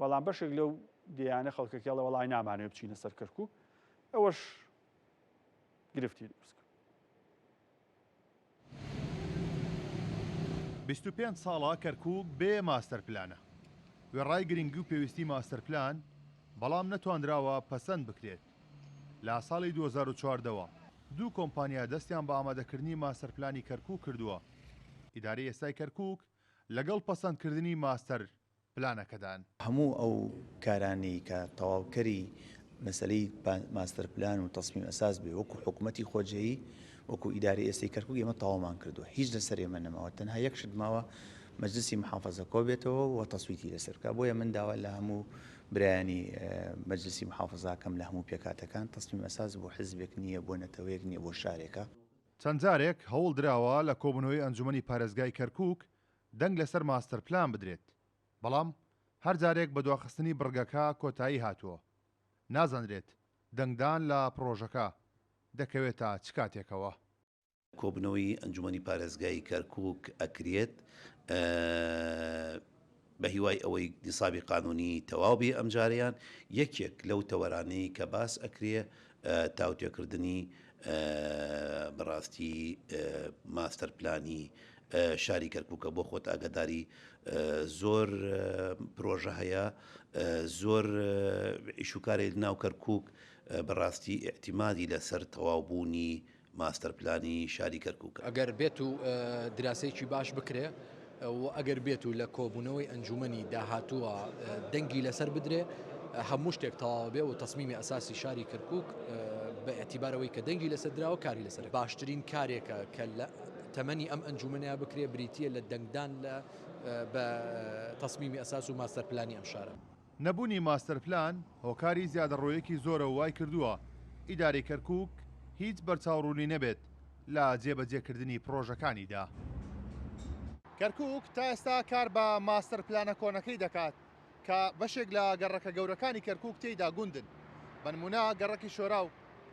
بەڵام بەشێک لەو دیانە خەڵکەکە لە وەڵای نامانێ بچینە سەر کەرکووک ئەوەش گرفتی دروست 25 ساڵە کەرکووک بێ ماستەر پلانە وێڕای گرنگی و پێویستی ماستەر پلان بەڵام نەتوانراوە پەسەند بکرێت لە ساڵی 2014ەوە دوو کۆمپانیا دەستیان بە ئامادەکردنی ماستەر پلانی کەرکووک کردووە ئیدارەی ئێستای کەرکووک لەگەڵ پەسەندکردنی ماستەر پلانەکەدان هەموو ئەو کارانی کە تەواوکەری مەسلەی ماستەر پلان و تەسمیم ئەساس بێ وەکو حکوومەتی خۆجێیی وەکو ئیداری ئێستای کەرکووک ئێمە تەواومان کردووە هیچ لەسەر ئێمە نەماوە تەنها یەک شت ماوە مەجلسی محافەزە کۆ بێتەوە و تەسویتی لەسەر بکە بۆیە من داوا لە هەموو برایانی مەجلسی محافەزاکەم لە هەموو پێکاتەکان تەسمیم ئەساس بۆ حزبێک نییە بۆ نەتەوەیەک نییە بۆ شارێکە چەند جارێک هەوڵ درراوە لە کۆبوونەوەی ئەنجومەنی پارێزگای کەرکووک دەنگ لەسەر ماستەر پلان بدرێت بەڵام هەر جارێک بە دواخستنی بڕگەکە کۆتایی هاتووە نازانرێت دەنگدان لە پرۆژەکە دەکەوێتە چ کاتێکەوە کۆبنەوەی ئەنجومەنی پارێزگای کەرکووک ئەکرێت بە هیوای ئەوەی دیسابی قانونی تەواوبی ئەمجاریان یەکێک لەو تەوەرانەی کە باس ئەکرێ تاوتێکردنی بەڕاستی ماستەر پلانی شاری کەرکووکە بۆ خۆت ئاگداری زۆر پرۆژە هەیە زۆر ئیشوکارێک ناو کەرکووک بەڕاستی ئێعتیمادی لەسەر تەواوبوونی ماستەر پلانی شاری کەرکووکە ئەگەر بێت و دراسەیەکی باش بکرێ و ئەگەر بێت و لە کۆبوونەوەی ئەنجومەنی داهاتووە دەنگی لەسەر بدرێ هەموو شتێک تەواو بێ و تەسمیمی ئەساسی شاری کەرکووک بە ئەتیبارەوەی کە دەنگی لەسەر دراوە کاری لەسەر باشترین کارێکە کە لە تەمەنی ئەم ئەنجومەنیا بکرێ بریتیە لە دەنگدان لە بە تەسمیمی ئەساس و ماستەر پلانی ئەم شارە نەبوونی ماستەر پلان هۆکاری زیادەڕۆیەکی زۆرە وای کردووە ئیداری کەرکووک هیچ بەرچاوڕوونی نەبێت لە جێبەجێکردنی پرۆژەکانیدا کەرکووک تا ئێستا کار بە ماستەر پلانە کۆنەکەی دەکات کە بەشێک لە گەڕەکە گەورەکانی کەرکووک تێیدا گوندن بە نمونە گەڕەکی شۆراو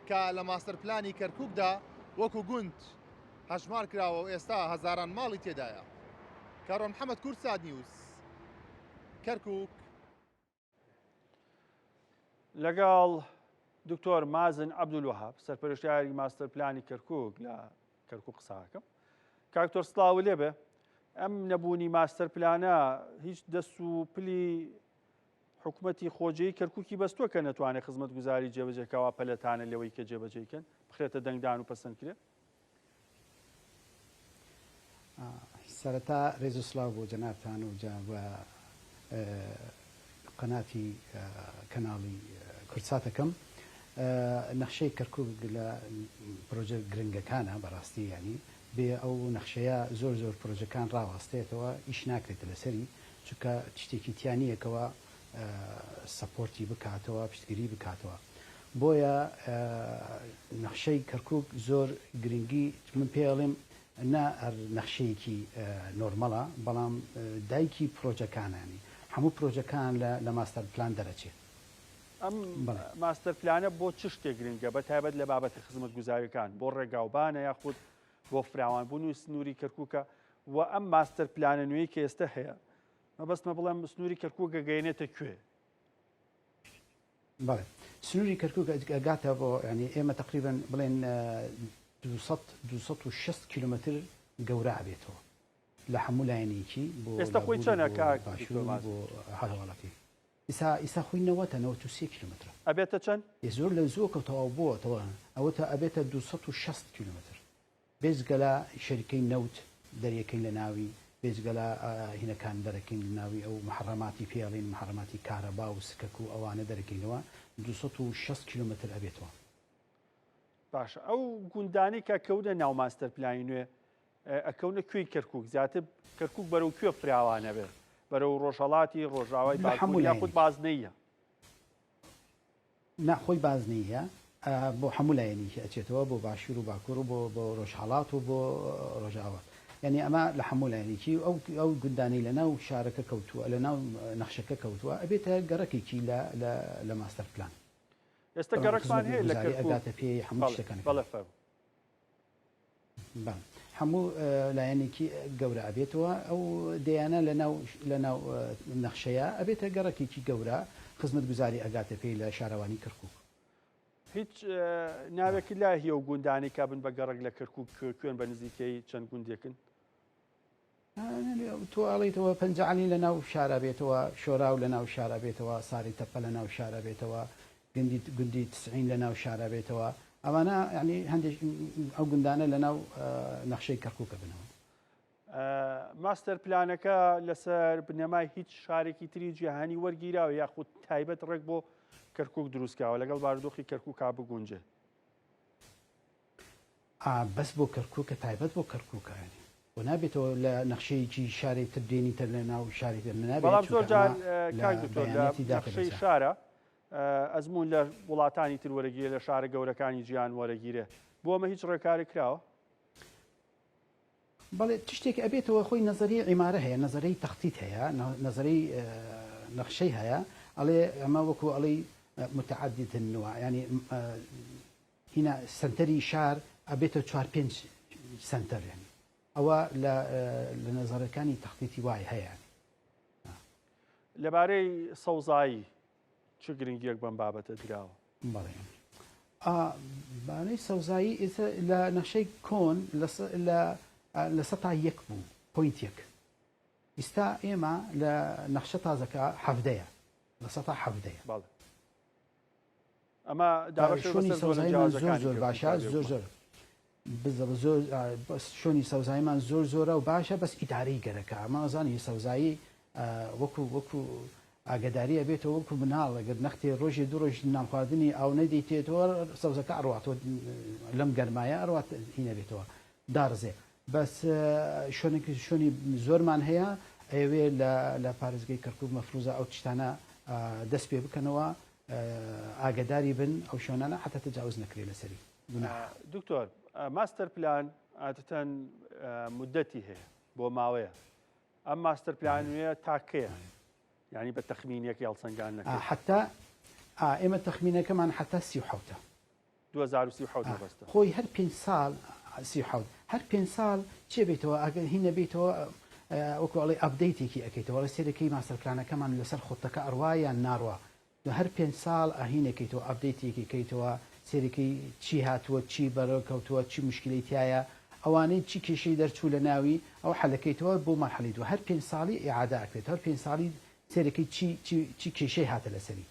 کە لە ماستەر پلانی کەرکووکدا وەکو گوند هەژمار کراوە و ئێستا هەزاران ماڵی تێدایە کارۆن محەممەد کورساد نیوز کەرکووک لەگەڵ دکتۆر مازن عەبدولوەهاب سەرپەرشتیاری ماستەر پلانی کەرکووک لە کەرکووک قساکەم کاکتۆر سڵاو لێبێ ئەم نەبوونی ماستەر پلانە هیچ دەست و پلی حکوومەتی خۆجەیی کەرکووکی بەستووە کە نەتوانێت خزمەتگوزاری جێبەجێکەوە پەلەتانە لەوەی کە جێبەجێکەن بخرێتە دەنگدان و پەسەندکرێت سەرەتا ڕێز و سڵاو بۆ جەنابتان و بە قەناتی کەناڵی کورساتەکەم نەخشەی کەرکووک لە پرۆژە گرنگەکانە بەڕاستی ینی بێ ئەو نەخشەیە زۆر زۆر پرۆژەکان ڕاوەستێتەوە ئیش ناکرێتە لەسەری چونکە شتێکی تیانیەکەوە سەپۆرتی بکاتەوە پشتگیری بکاتەوە بۆیە نەخشەی کەرکووک زۆر گرنگی من پێڵێم نا نەخشەیەکی نۆرمەڵە بەڵام دایکی پرۆژەکانانی هەموو پرۆژەکان لە ماستەر پلان دەرەچێت ئەم ماستەر پلانە بۆ چ شتێک گرنگە بە تایبەت لە بابەتی خزمەتگوزاریەکان بۆ ڕێگاوبانە یاخود بۆ فراوانبوون و سنووری کەرکووکە و ئەم ماستەر پلانە نوێی کە ئێستا هەیە مەبەستمە بڵێم سنووری کەرکووک گەگەێنێتە کوێ بەڵێ سنووری کەرکووک ئەگاتە بۆ ینی ئێمە تقریبا بڵێن 260 کیلومتر گەورە ئەبێتەوە لە هەموو لایەنێکی بۆ ئێستا خۆی چەنە کاک بۆ هەڵوڵەتی ئیسا خۆی 93 کیلومتر ئەبێتە چەند زۆر لە زۆکە تەواو بووەتەوە ئەوەتە ئەبێتە 260 کیلومتر بێزگە لە شەریکەی نەوت دەریەکەی لە ناوی بێجگە لە هینەکان دەرەکەین ناوی ئەو محرەماتی پێڵین محرەماتی کارەبا و سکک و ئەوانە دەرەکەینەوە 260 کیلومتر ئەبێتەوە. باشە ئەو گوندانی کە کەونە ناو ماستەر پلانی نوێ ئەکەونە کوێی کەرکک زیاتر کەرکک بەرەو کوێ فراوانە بێت بەرەو ڕۆژهڵاتی ڕۆژاوای باکوور یاخود بازنەیە ناخۆی بازنیە بۆ هەموو لایەنی ئەچێتەوە بۆ باشوور و باکوور و بۆ ڕۆژهڵات و بۆ ڕۆژاوات یعنی ئەمە لە هەموو لایەنێکی ئەو گوندانەی لە ناو شارەکە کەوتووە لە ناو نەخشەکە کەوتووە ئەبێتە گەڕەکێکی لە ماستەر پلان. ئێستا گەڕەکمان هەیە لە ئەگاتە پێی هەموو شتەکان هەموو لایەنێکی گەورە ئەبێتەوە ئەو دەیانە لە ناو نەخشەیە ئەبێتە گەڕەکێکی گەورە خزمەت گوزاری ئەگاتە پێی لە شارەوانی کەرکووک. هیچ ناوێکی لا هی و گوندانی کا بن بە گەڕک لە کەرکووک کوێن بە نزیکەی چەند گوندێکن توواڵیتەوە پەنجعلی لە ناو شارە بێتەوە شۆراو لە ناو شارە بێتەوە ساری تەپە لە ناو شارە بێتەوە گوندی تسعین لە ناو شارە بێتەوە ئەوانە ینی هەندێک ئەو گوندانە لە ناو نەخشەی کەرکووکە بنەوە. ماستەر پلانەکە لەسەر بنەمای هیچ شارێکی تری جیهانی وەرگیراوە یاخود تایبەت ڕێک بۆ کەرکووک دروستکراوە لەگەڵ بارودۆخی کەرکووک کا بگونجێ بەس بۆ کەرکووکە تایبەت بۆ کەرکووکانی بۆ نابێتەوە لە نەخشەیەکی شارێک تر دێنی تر لە ناو شاری تر بەڵام زۆر جار نەخشەی شارە ئەزمون لە وڵاتانی تر وەرەگیرە لە شارە گەورەکانی جیهان وەرەگیرێ بۆ ئەمە هیچ ڕێکاری کراوە. بەڵێ تشتێک ئەبێتەوە خۆی نەزەری عیمارە هەیە نەزەرەی تەختیت هەیە نەزەرەی نەخشەی هەیە ئەڵێ ئەمە وەکو ئەڵێ متعدد النوع ینی هینا سنتەری شار ئەبێتە 4-5 سنتەر یعنی ئەوە لە نەزەرەکانی تەختیتی وای هەیە. لەبارەی سەوزایی چ گرنگیەک بەم بابەتە دراوە؟ بەڵێ بانەی سەوزایی لە نەخشەی کۆن لە سەتا یەک بوو پۆینت یەک ئێستا ئێمە لە نەخشە تازەکە حەفدەیە لە سەتا حەفدەیە. بەڵێ ئەمە شوێنی سەوزاییمان زۆر باشە زۆر شوێنی سەوزاییمان زۆرە و باشە بەس ئیدارەی گەرەکە ئەمە ئەزانی سەوزایی وەکو ئاگداریە بێتەوە وەکو مناڵ ئەگەر نەختێ ڕۆژی دوو ڕۆژ نان خواردنی ئەو نەدەیتێتەوە سەوزەکە ئەڕواتەوە لەم گەرمایە ئەڕوات هینە بێتەوە دارزێ بەس شوێنی زۆرمان هەیە ئەوێ لە پارێزگای کەرکووک مەفروزە ئەو تشتانە دەست پێ بکەنەوە ئاگداری بن ئەو شوێنانە حتا تجاوز نەکرێت لەسەری. دکتۆر ماستەر پلان عادەتەن مدەتی هەیە بۆ ماوەیە ئەم ماستەر پلانوێ تاکەیە یعنی بە تەخمینێک هێڵسەنگان نەکرێت حتا ئێمە تەخمینەکەمان حتا 37 2037 بەستە خۆی هەر 5 ساڵ 37 هەر 5 ساڵ چێ بێتەوە ئەگەر هینە بێتەوە وەکو ئەڵێ ئەپدەیتێکی ئەەکەیتەوە لە سێرەکەی ماستەرپلانەکەمان لەسەر خۆتەکە ئەڕوا یان ناڕوە هەر 5 ساڵ ئاهینەکەیتەوە ئەپدەیتێکی کەیتەوە سێرەکەی چی هاتووە چی بەرەو کەوتووە چی مشکلی تایە ئەوانەی چی کێشەی دەرچوو لە ناوی ئەو حەلەکەیتەوە بۆ مەرحەلەیتەوە هەر 5 ساڵی ئیعادە ئەکرێت هەر 5 ساڵی سێرەکەی چی کێشەی هاتە لەسەری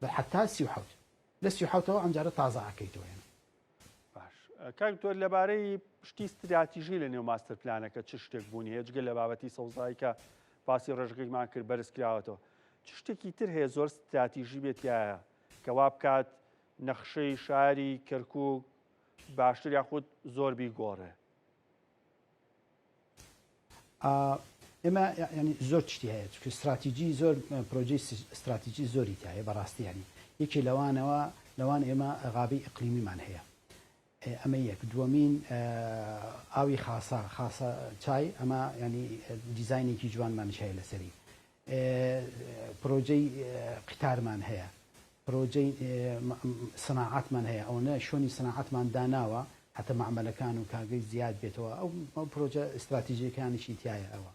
بە حتا 37 لە 37ەوە ئەمجارە تازە ئەکەیتەوە. باش کاکتۆر لەبارەی پشتی استراتیژی لە نێو ماستەر پلانەکە چ شتێک بوونی هەیە جگە لە بابەتی سەوزایی کە باسی ڕێژەکەیمان کرد بەرز کراوەتەوە چ شتێکی تر هەیە زۆر استراتیژی بێتیایە کە وا بکات نەخشەی شاری کەرکووک باشتر یاخود زۆر بیگۆڕێ؟ ئێمە ینی زۆر شتی هەیە چکە استراتیژی زۆر پرۆژەی استراتیژی زۆری تایە بەڕاستی ینی یەکی لەوان ئێمە غابەی ئیقلیمیمان هەیە ئەمە یەک دووەمین ئاوی خاسە چای ئەمە ینی دیزاینێکی جوانمانش هەیە لەسەری پرۆژەی قیتارمان هەیە پرۆژەی سەناعەتمان هەیە ئەوە شوێنی سەناعەتمان داناوە حتى معملەکان و کارگەی زیاد بێتەوە ئەو پرۆژە استراتیژیەکانیشی تایە ئەوە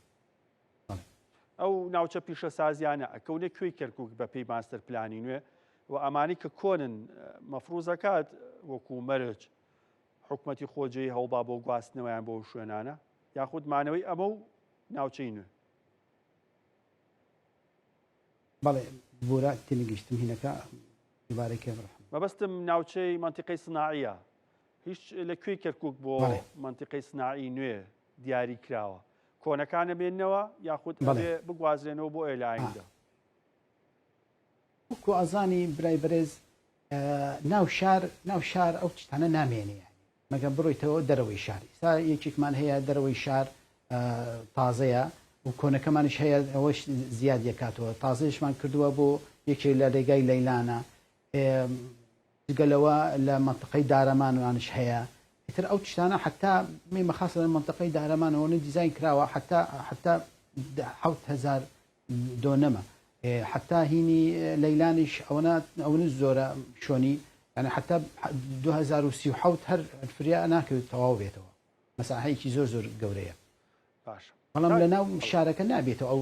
ئەو ناوچە پیشە سازیانە ئەکەونێ کوێی کەرکووک بە پێی ماستەر پلانی نوێ و ئەمانی کە کۆنن مەفروزەکات وەکو مەرج حکومەتی خۆجێی هەوڵبا بۆ گواستنەوەیان بۆ شوێنانە یاخود مانەوەی ئەمە و ناوچەی نوێ. بەڵێ بۆرە تێنەگەیشتم هینەکە دووبارەی مەبەستم ناوچەی منتیقەی سناعیە هیچ لە کوێی کەرکووک بۆ منتیقەی سناعی نوێ دیاری کراوە کۆنەکانە بێننەوە یاخود بگوازرێنەوە بۆ ئێلاییندا. وەکو ئازانی برای بەرێز ناو شار ئەو شتانە نامێنێ مەگە بڕۆیتەوە دەرەوەی شاری سا یەکێکمان هەیە دەرەوەی شار تازەیە و کۆنەکەمانش هەیە ئەوەش زیاد یەکاتەوە تازەشمان کردووە بۆ یەکێک لە ڕێگای لەیلانە گەلەوە لە منطقەی دارەمانوانش هەیە ئیتر ئەو شتانە حتا مەخاصە لە منطقەی دارەمانەوە دیزاین کراوە حتا 7,000 دۆنەمە حتا هینی لەیلانیش ئەوە زۆرە شۆنی يعني حتى 2037 هەر فریا ناکەوێت تەواو بێتەوە مەساحەیەکی زۆر گەورەیە بەڵام لە ناو شارەکە نابێتەوە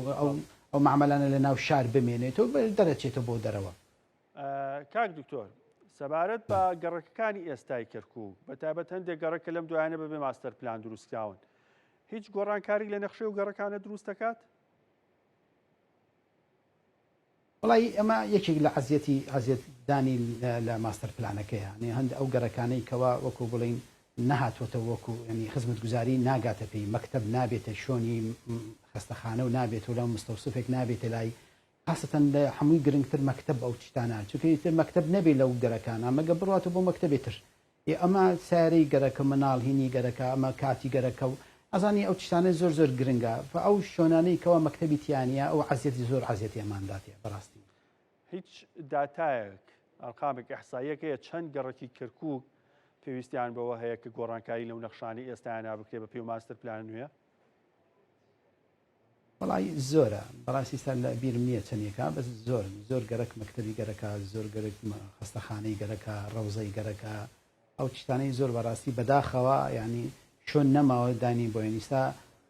ئەو معاملانە لە ناو شار بمێنێتەوە دەرەچێتەوە بۆ دەرەوە. کاک دکتۆر سەبارەت بە گەڕەکەکانی ئێستای کەرکووک بەتابەت هەندێک گەڕەکە لەم دوایانە بەبێ ماستەر پلان دروستکراون هیچ گۆڕانکاری لە نەخشەی و گەڕەکانە دروست دەکات؟ وڵی ئەمە یەکێک لە عەزیەتدانی لە ماستەر پلانەکەیە هەند ئەو گەڕەکانەی کەوا وەکو بڵین نەهاتوەتە وەکو ینی خزمەتگوزاری ناگاتە پێی مەکتەب نابێتە شۆنی خستەخانە و نابێت و لەو مستەوسفێک نابێتە لای خاستەن لە هەمووی گرنگتر مەکتەب ئەو تشتانە چونکە مەکتەب نەبێت لەو گەرەکانە مەگە بڕاتە بۆ مەکتەبێتر ئەمە سارەی گەرەکە مناڵ هینی گەرەکە ئەمە کاتی گەرەکە و ئەزانی ئەو تشتانە زۆر گرنگە ئەو شۆنانەی کەەوە مەکتەبی تیانە ئەو عەزیەتی زۆر عەزیەتی ئەمانداتێ بەڕاستی هیچ داتایەک ئەرقامێک ئەحساییەکەیە چەند گەڕەکی کەرکووک پێویستیان بەوە هەیە کە گۆڕانکاری لەو نەخشانی ئێستایانە بکرێ بە پێی ماستەر پلان نوێ؟ وڵی زۆرە بەڕاستی سەر لە بیرم نییە چەندێکە بەس زۆر گەرەک مەکتەبی گەرەکە زۆر گەرەک خستەخانەی گەرەکە ڕەوزەی گەرەکە ئەو تشتانەی زۆر بەڕاستی بەداخەوە ینی چۆن نەماوە دانی بۆ ئێستا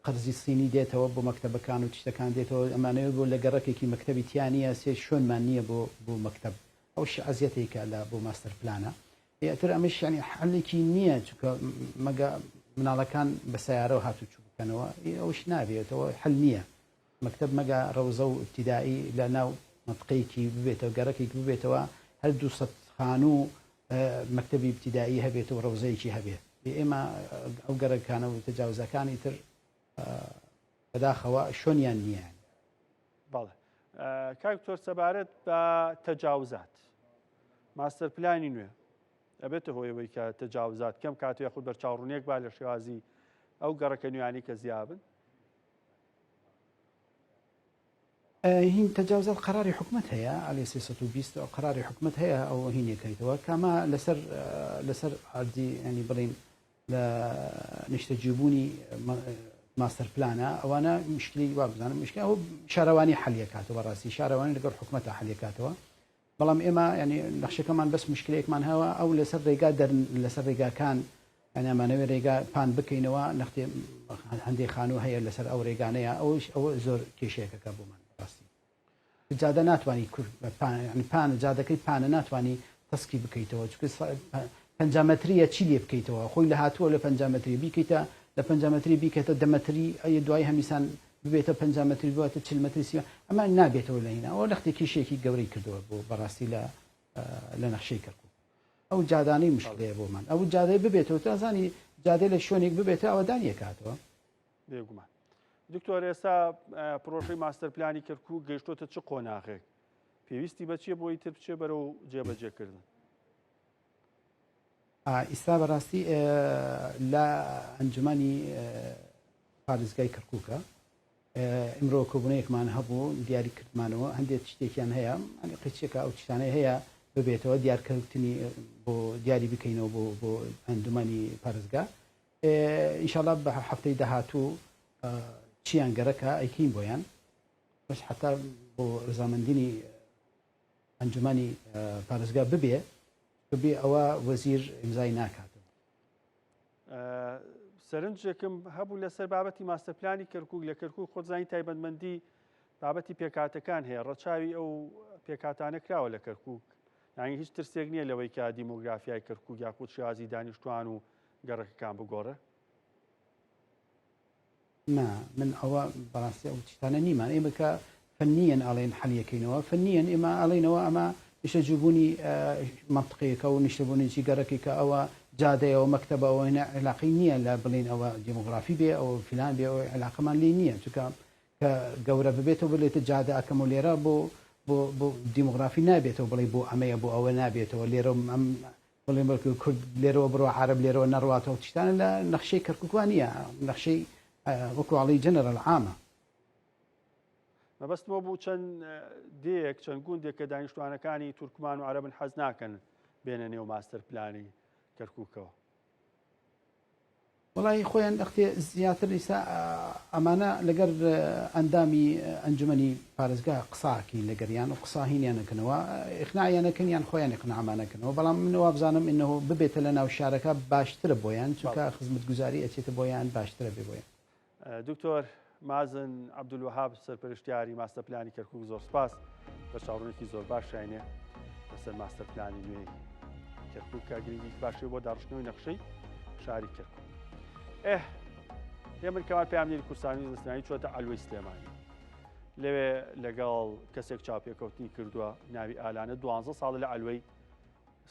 قەرزی سینی دێتەوە بۆ مەکتەبەکان و تشتەکان دێتەوە ئەمانەوە بۆ لە گەڕەکێکی مەکتەبی تیانە سێ شۆنمان نییە بۆ مەکتەب ئەو عەزیەتێکە لە بۆ ماستەر پلانە یاتر ئەمەش ینی حەلێکی نییە چونکە مەگە مناڵەکان بە سیارەوە هاتوچوو بکەنەوە ئەوش نابێتەوە حەل نییە مەکتەب مەگە ڕەوزە و ابتیدایی لە ناو منطقەیەکی ببێتەوە گەڕەکێک ببێتەوە هەر 200 خانوو مەکتەبی ابتیدایی هەبێت و ڕەوزەیەکی هەبێت ئێمە ئەو گەرەکانە و تەجاوزەکانی تر بەداخەوە شۆنیان نییە. بەڵێ کاکتۆر سەبارەت بە تەجاوزات ماستەر پلانی نوێ ئەبێتە هۆیەوەی کە تەجاوزات کەم کاتوێ خود بەرچاوڕوونێک با لە شێوازی ئەو گەڕەکە نوێیانی کە زیابن هین تەجاوزات قەراری حکومت هەیە علی 320 قەراری حکومت هەیە ئەو هینێکەیتەوە کامە لەسەر عادی ینی بڵین لە نیشتەجیبوونی ماستەر پلانە ئەوانە مشکلی وا بزانم مشکل ئەو شارەوانی حەلیەکاتەوە بەڕاستی شارەوانی لەگەڵ حکومەتە حەلیەکاتەوە بەڵام ئێمە ینی نەخشەکەمان بەس مشکلێکمان هەوە ئەو لەسەر ڕێگا لەسەر ڕێگاکان ئەمانەوێ ڕێگا پان بکەینەوە نەختێ هەندێک خانوو هەیە لەسەر ئەو ڕێگانەیە ئەوە زۆر کێشەیەکەکە بۆمان ڕاستی جادە ناتوانانی پان جادەکەی پانە ناتوانانی تەسکی بکەیتەوە چونکە 5 مەتریە چی لێ بکەیتەوە خۆی لە هاتووە لە 5 مەتری بیکەیتە لە 5 مەتری بیکەێتە دەمەتری ئەیە دوای هەمیسان ببێتە 5 مەتری بواتە 40 مەتری سیوە ئەمە نابێتەوە لە هینە ئەوە لەختی کێشێکی گەورەی کردەوە بۆ بەڕاستی لە نەخشەی کەرکووک ئەو جادانەی مشکلەیە بۆمان ئەو جادەی ببێتەوە تازانی جادەی لە شوێنێک ببێتە ئەوەدان یەکاتەوە بێگومان. دکتۆر ئێستا پرۆژەی ماستەر پلانی کەرکووک گەیشتۆتە چ قۆناغێک پێویستی بەچیە بۆی تر بچێ بەرەو جێبەجێکردن؟ ئیستا بەڕاستی لە ئەنجومانی پارێزگای کەرکووکە ئمرۆ کۆبوونەیەکمان هەبوو دیاری کردمانەوە هەندێک شتێکیان هەیە قچێکە ئەو شتانەی هەیە ببێتەوە دیارکردنی بۆ دیاری بکەینەوە بۆ ئەنجومانی پارێزگا ئینشاڵڵا بە هەفتەی داهاتوو چیان گەرەکە ئەیکەین بۆیان بەش حتا بۆ ڕزامەندینی ئەنجومانی پارێزگا ببێ ئەوە وەزیر ئیمزای ناکاتەوە. سەرنجێکم هەبوو لەسەر بابەتی ماستەر پلانی کەرکووک لە کەرکووک خۆزانی تایبەتمەندی بابەتی پێکاتەکان هەیە ڕەچاوی ئەو پێکاتانە کراوە لە کەرکووک یانی هیچ ترسێک نییە لەوەی کا دیمۆگرافیای کەرکووک یاخود شێوازی دانیشتوان و گەڕەکەکان بگۆڕێ؟ من ئەوە بەڕاستی ئەو تشتانە نیمان ئێمە کە فەنیەن ئەڵێن حەلیەکەینەوە فەنیەن ئێمە ئەڵێنەوە ئەمە نیشتەجوبوونی منطقەیەکە و نیشتەبوونی جیگەرەکەی کە ئەوە جادەیەوە مەکتەبەوە هێنا علاقی نییە لە بڵین ئەوە دیموگرافی بێ ئەو فلان بێ ئەوە علاقەمان لێ نییە چونکە کە گەورە ببێتەوە بڵێتە جادە ئەکەم و لێرە بۆ دیموگرافی نابێتەوە بڵێ بۆ ئەمەیە بۆ ئەوە نابێتەوە لێرە بڵێن بەڵکو کورد لێرەوە بڕۆ عرب لێرەوە نەڕواتەوە تشتانە لە نەخشەی کەرکووکوان نییە نەخشەی وەکوواڵی جەنەرەل عامە. مەبەستمەوە بوو چەند دێک چەند گوندێک کە دانیشتوانەکانی تورکمان و عەرەبن حەز ناکەن بێنە نێو ماستەر پلانی کەرکووکەوە. وڵی خۆیان ئەختێ زیاتر ئیسا ئەمانە لەگەر ئەندامی ئەنجومەنی پارێزگا قساکی لەگەریان و قساهینیانەکەنەوە ئیقناعیانەکەنیان خۆیان ئیقناعمانەکەنەوە بەڵام منەوە بزانم ئینەوە ببێتە لە ناو شارەکە باشترە بۆیان چونکە خزمەتگوزاری ئەچێتە بۆیان باشترە بێ بۆیان. دکتۆر مازن عەبدولوەهاب سەرپەرشتیاری ماستەر پلانی کەرکووک زۆر سپاس بە چاوەڕێکی زۆر باشیانێ لەسەر ماستەر پلانی نوێی کەرکووک کە گرنگی باشی بۆ داڕشتنەوەی نەخشەی شاری کەرکووک. ئێمە کەوان پامنێری کورسانی زستانی چۆتە ئەلوەی سلێمانی لەوێ لەگەڵ کەسێک چاپێکەوتنی کردووە ناوی ئالانە 12 ساڵ لە ئەلوەی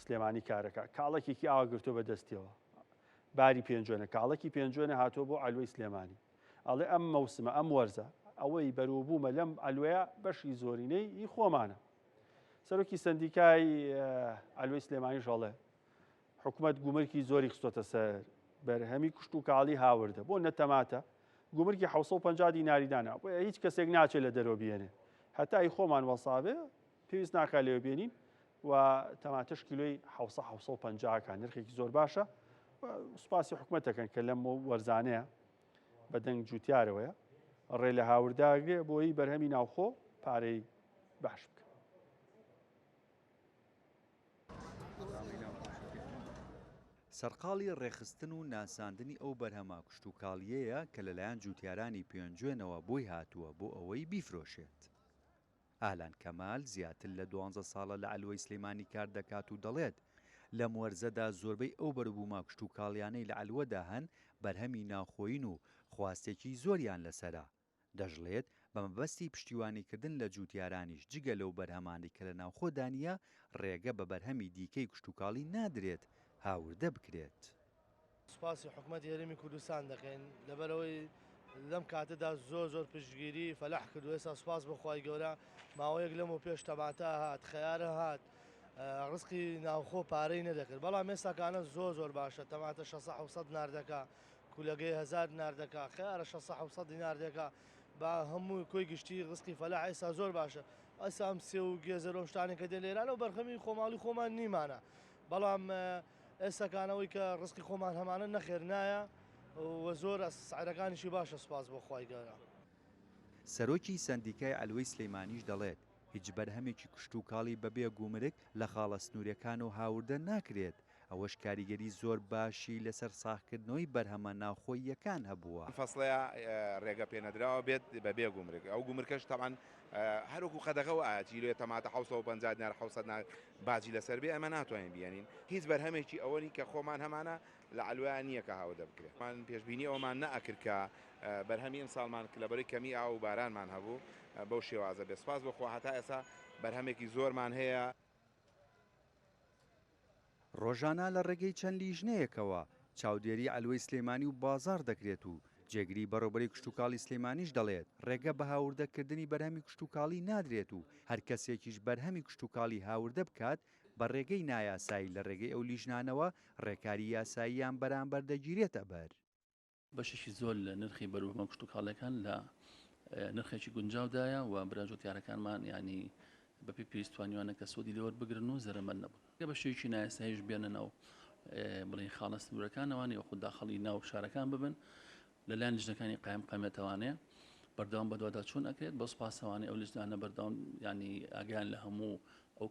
سلێمانی کارەکە کاڵێکێکی ئاگرتۆ بەدەستیەوە باری پێنجۆنە کاڵێکی پێنجۆنە هاتۆ بۆ ئەلوەی سلێمانی ئەڵێ ئەم مەوسمە ئەم وەرزە ئەوەی بەروبوومە لەم ئەلوەیە بەشی زۆرینەی ئی خۆمانە. سەرۆکی سندیکای ئەلوەی سلێمانی ژەڵێ حکوومەت گومرکی زۆری خستۆتە سەر بەرهەمی کوشت و کاڵی هاوردە بۆ نەتەماتە گومرکی 750 دیناریدانا بۆ هیچ کەسێک ناچێت لە دەرەوە بێنێ هەتای خۆمان وەسابێ پێویست ناکات لێوە بێنین و تەماتەش کیلۆی 750 کان نرخێکی زۆر باشە سوپاسی حکوومەتەکەن کە لەم وەرزانەیە بە دەنگ جوتیارەوەیە ڕێ لە هاورداگرێ بۆی بەرهەمی ناوخۆ پارەی باش بکە. سەرقاڵی ڕێخستن و ناساندنی ئەو بەرهەما کوشت و کاڵیەیە کە لەلایەن جوتیارانی پێنجوێنەوە بۆی هاتووە بۆ ئەوەی بیفرۆشێت. ئالان کەمال زیاتر لە 12 ساڵە لە ئەلوەی سلێمانی کار دەکات و دەڵێت لەم وەرزەدا زۆربەی ئەو بەروبووما کوشت و کاڵیانەی لە ئەلوەدا هەن بەرهەمی ناوخۆین و خواستێکی زۆریان لەسەرا. دەژڵێت بە مەبەستی پشتیوانیکردن لە جوتیارانیش جگە لەو بەرهەمانی کە لە ناوخۆدانە ڕێگە بە بەرهەمی دیکەی کوشت و کاڵی نادرێت هاوردە بکرێت. سوپاسی حکوومەت هێرمی کوردستان دەکەین لەبەرەوەی لەم کاتەدا زۆر پشتگیری فەلاح کردو ئێستا سوپاس بەخوای گەورە ماوەیەک لەم و پێش تەماتە هات خەیارە هات ڕزقی ناوخۆ پارەی نەدەکرد بەڵام ئێستاکانە زۆر باشە تەماتە 600 ناردەکە کولەگەی 1000 ناردەکە خەیارە 600 دیناردەکە با هەموو کۆی گشتی ڕزقی فەلاح ئێستا زۆر باشە ئەستا ئەم سێ و گێزەرۆ شتانی کە دێن لێرانە و بەرخەمی خۆماڵی خۆمان نیمانە بەڵام ئێستاکانەوەی کە ڕزقی خۆمان هەمانە نەخێر نایە و زۆر سعرەکانیشی باشە سوپاس بۆ خوای گەورە. سەرۆکی سندیکای ئەلوەی سلەیمانیش دەڵێت هیچ بەرهەمێکی کوشت و کاڵی بەبێ گومرگ لە خاڵە سنوورەکان و هاوردە ناکرێت ئەوەش کاریگەری زۆر باشی لەسەر ساختکردنەوەی بەرهەمە ناوخۆییەکان هەبووە. فەسڵەیە ڕێگە پێنەدراوە بێت بەبێ گومرگ ئەو گومرکەش تەمان هەروکو خەدەغەوە ئاچیلوێت تەماتە 750 دینار 700 باجی لەسەر بێ ئەمە ناتوانین بیانین هیچ بەرهەمێکی ئەوەی کە خۆمان هەمانە لە ئەلوایە نییە کە هاوردە بکرێت مان پێشبینی ئەومان نەئەکرد کە بەرهەمی ئەم ساڵمان لەبەرەی کەمی ئاو و بارانمان هەبوو بەو شێوازە بێ سوپاس بەخوا هەتا ئێستا بەرهەمێکی زۆرمان هەیە. ڕۆژانە لە ڕێگەی چەند لیژنەیەکەوە چاودێری ئەلوەی سلێمانی و بازار دەکرێت و جێگری بەڕێوەبەری کوشت و کاڵی سلێمانیش دەڵێت ڕێگە بە هاوردەکردنی بەرهەمی کوشت و کاڵی نادرێت و هەر کەسێکیش بەرهەمی کوشت و کاڵی هاوردە بکات بە ڕێگەی نایاسایی لە ڕێگەی ئەو لیژنانەوە ڕێکاری یاساییان بەرامبەر دەگیرێتە بەر. بەشێکی زۆر لە نرخی بەروبوومە کوشت و کاڵەکان لە نرخێکی گونجاودایە و براجۆتیارەکانمان ینی بەپی پێویستوانیوانە کە سۆدی لێوە بگرن و زەرمەند نەبوون بە شێوکی نایاساییش بێنەوە بڵین خاڵە سنوورەکانەوانی وەخود داخەڵی ناو شارەکان ببن لەلایەن لیژنەکانی قایمەتەوانەیە بەردەوام بەدووادا چۆن ئەکرێت بە سوپاسەوانی ئەو لیژنانە بەردەوام ینی ئاگیان لە هەموو ئەو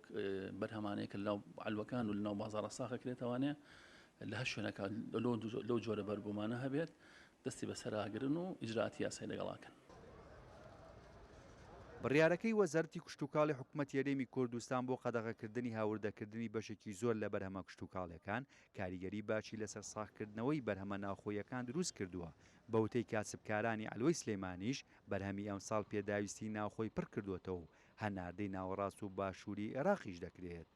بەرهەمانەیە کە لەناو ئەلوەکان و لەناو بازاڕە ساخەکرێتەوانێ لە هەر شوێنەکە لەو جۆرە بەربوومانە هەبێت دەستی بەسەراگرن و ئیجراعاتی یاسایی لەگەڵاکەن. بڕیارەکەی وەزارەتی کوشت و کاڵی حکوومەت هێرێمی کوردستان بۆ قەدەغەکردنی هاوردەکردنی بەشێکی زۆر لە بەرهەمە کوشت و کاڵیەکان کاریگەری باشی لەسەر ساختکردنەوەی بەرهەمە ناوخۆیەکان دروست کردووە بەوتەی کاسبکارانی ئەلوەی سلێمانیش بەرهەمی ئەم ساڵ پێداویستی ناوخۆی پڕ کردوێتەوە و هەناردەی ناوەڕاست و باشووری عێراقیش دەکرێت.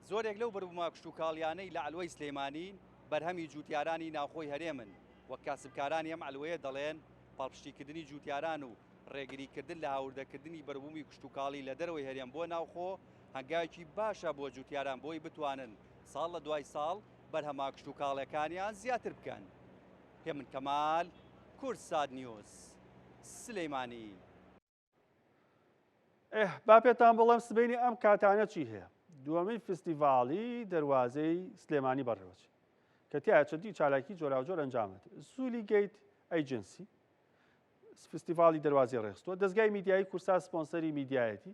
زۆرێک لەو بەروبوومە کشت و کاڵیانەی لە علوەی سلێمانی بەرهەمی جوتیارانی ناوخۆی هەرێمن وەک کاسبکارانی ئەم علوەیە دەڵێن پاڵپشتیکردنی جوتیاران و ڕێگریکردن لە هاوردەکردنی بەروبوومی کشت و کاڵی لە دەرەوەی هەرێم بۆ ناوخۆ هەنگاوێکی باشە بۆ جوتیاران بۆی بتوانن ساڵ لە دوای ساڵ بەرهەما کشت و کاڵەکانیان زیاتر بکەن. پێمن کەمال، کورسات نیوز، سلەیمانی. با پێتان بڵێم سبەینی ئەم کاتانە چی هەیە؟ دووەمین فستیڤاڵی دەواازەی سلێمانی بەڕێوەچی کە تایە چەندی چالاکی جۆراوجۆر ئەنجامێت. سولی گەیت ئەیجنسی فستیڤاڵی دەواازی ڕێخستووە دەستگای میدیایی کورسا سپۆنسەری میدیایەتی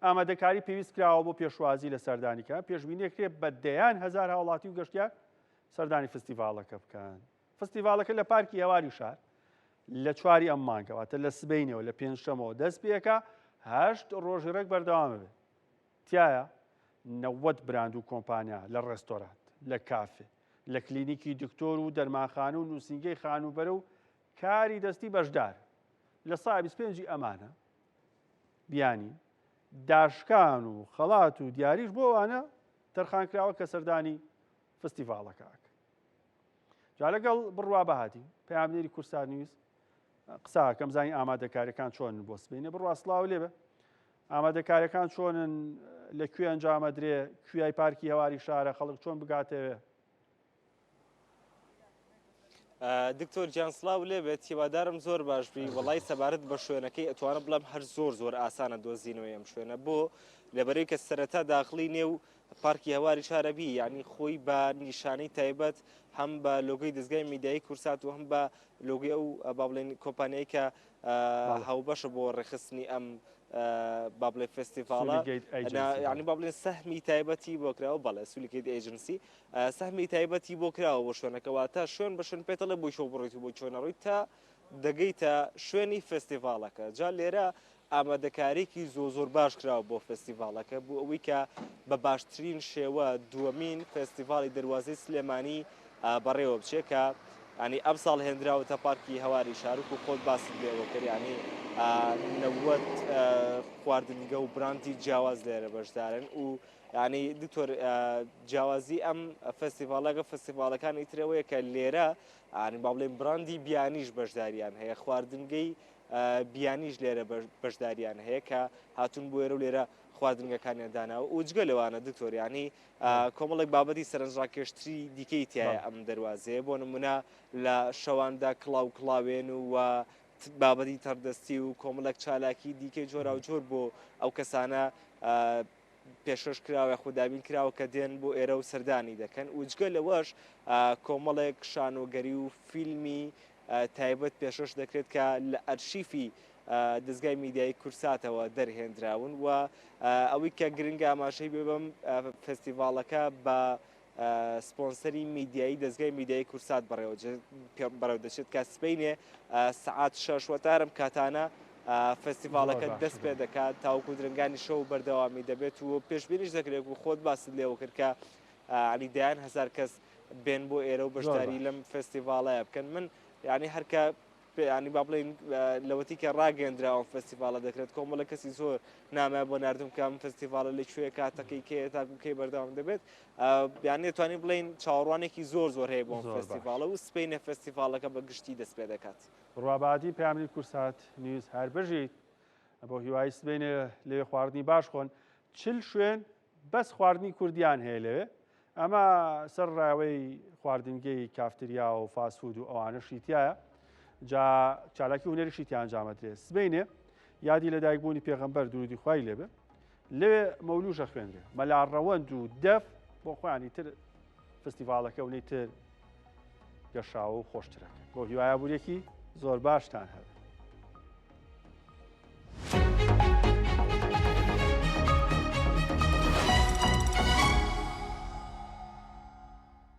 ئامادەکاری پێویست کراوە بۆ پێشوازی لە سەردانیکە پێشبینیەکرێت بە دەیان هەزار هاوڵاتی و گەشتیار سەردانی فستیڤاڵەکە بکەن. فستیڤاڵەکە لە پارکی هەواری شار لە 4 ئەم مانگەواتە لە سبەینەوە لە 5شەمەوە دەست پێەکە 8 ڕۆژی ڕێک بەردەوامە بێت. تایە 90 براند و کۆمپانیا لە ڕێستۆرانت، لە کافێ، لە کلینیکی دکتۆر و دەرمانخانە و نووسینگەی خانوبەرە و کاری دەستی بەشدار لە ساڵی 25 ئەمانە بیانی داشکان و خەڵات و دیاریش بۆ ئەوانە تەرخانکراوە کە سەردانی فستیڤاڵەکەک. جا لەگەڵ بڕوا بەهاتی پەیامنێری کورسات نیوز قساکەم زانی ئامادەکاریەکان چۆنن بۆ سبەینە بڕوا سڵاو لێبە ئامادەکاریەکان چۆنن لەکوێ ئەنجامەدرێ کوێای پارکی هەواری شارە خەڵک چۆن بگاتەوێ. دکتۆر جانسلااو لێبێت هیوادارم زۆر باش بی وڵی سەبارەت بە شوێنەکەی ئەتوانە بڵام هەر زۆر ئاسانە دۆزینەوەی ئەم شوێنە بۆ لەبەرەوەی کە سەرەتا داخلی نێو پارکی هەواری شارەبی یعنی خۆی بە نیشانەی تایبەت هەم بە لۆگەی دەستگای میدیایی کورسات و هەم بە لۆگەی ئەو با بڵێن کۆمپانیایی کە هاوبەشە بۆ ڕێخستنی ئەم با بڵێ فستیڤاڵە یعنی با بڵێن سەهمی تایبەتی بۆ کراوە بەڵێ سولیکێت ئێجنسی سەهمی تایبەتی بۆ کراوە بۆ شوێنەکەواتە شوێن بە شوێن پێتەڵە بۆی شەو بڕیت و بۆ چۆنەڕۆیت تا دەگەیتە شوێنی فستیڤاڵەکە. جا لێرە ئامادەکارێکی زۆر باش کراوە بۆ فستیڤاڵەکە بۆ ئەوەی کە بە باشترین شێوە دووەمین فستیڤاڵی دەواازەی سلێمانی بەڕێوە بچێت کە ینی ئەم ساڵ هێنراوەتە پارکی هەواری شارک و خۆت باسی لێەوە کردیانی 90 خواردنگە و براندی جیاواز لێرە بەشدارن و ینی دکتۆر جیاوازی ئەم فستیڤاڵەکە فستیڤاڵەکانی ترەوەیە کە لێرە ینی با بڵێن براندی بیانیش بەشداریان هەیە خواردنگەی بیانیش لێرە بەشداریان هەیە کە هاتون بۆ ئێرە و لێرە خواردنگەکانیان داناوە و جگە لەوانە دکتۆریانی کۆمەڵێک بابەتی سەرنجڕاکێشتری دیکەی تایە ئەم دەواازەیە بۆ نمونە لە شەواندا کڵاو کڵاوێن و بابەتی تەردەستی و کۆمەڵک چالاکی دیکەی جۆرا و جۆر بۆ ئەو کەسانە پێشەش کراوە خوددابین کراوە کە دێن بۆ ئێرە و سەردانی دەکەن و جگە لەوەش کۆمەڵێک شانۆگەری و فیلمی تایبەت پێشەش دەکرێت کە لە ئەرشیفی دەستگای میدیایی کورساتەوە دەرهێنراون و ئەوەی کە گرنگە ئاماژەی بێ بەم فستیڤاڵەکە بە سپۆنسەری میدیایی دەستگای میدیایی کورسات بەڕێوە دەچێت کە سبەینێ سعات 6 وەتارم کاتانە فستیڤاڵەکە دەست پێ دەکات تاوکو درنگانی شەو بەردەوامی دەبێت و پێشبینیش دەکرێت و خۆت باست لێەوە کرد کە علی دایان هزار کەس بێن بۆ ئێرە و بەشداری لەم فستیڤاڵەیە بکەن. من یعنی هەرکە ینی با بڵێن لەوەتی کە ڕاگەندراوە فستیڤاڵە دەکرێت کۆمەڵە کەسی زۆر نامای بۆ نردم کەم فستیڤاڵە لەکوێ کاتەکەی کێ تاکوکەی بەردەوام دەبێت یان توانین بڵێن چاوەڕوانێکی زۆر هەیە بۆ فستیڤاڵە و سبەینە فستیڤاڵەکە بە گشتی دەست پێ دەکات. ڕوابادی پەیامنی کورسات نیوز هەر بژیت بۆ هیوای سبەینە لێوێ خواردنی باش خۆن 40 شوێن بەس خواردنی کوردیان هەیە لەوێ ئەمە سەر ڕاوەی خواردنگەی کافتریا و فاسفود و ئەوانەشی تایە جا چالاکی هونەریشی تیانجامەدرێت سبەینێ یادی لە دایکبوونی پێغەمبەر درودی خوای لێبێ لەوێ مەولوژە خوێنرێ مەلاڕەوەند و دەف بۆ خۆیانی تر فستیڤاڵەکە ونەی تر گەشاوە و خۆشترەکە بۆ هیوایە بوورێکی زۆر باشتان هەبێت.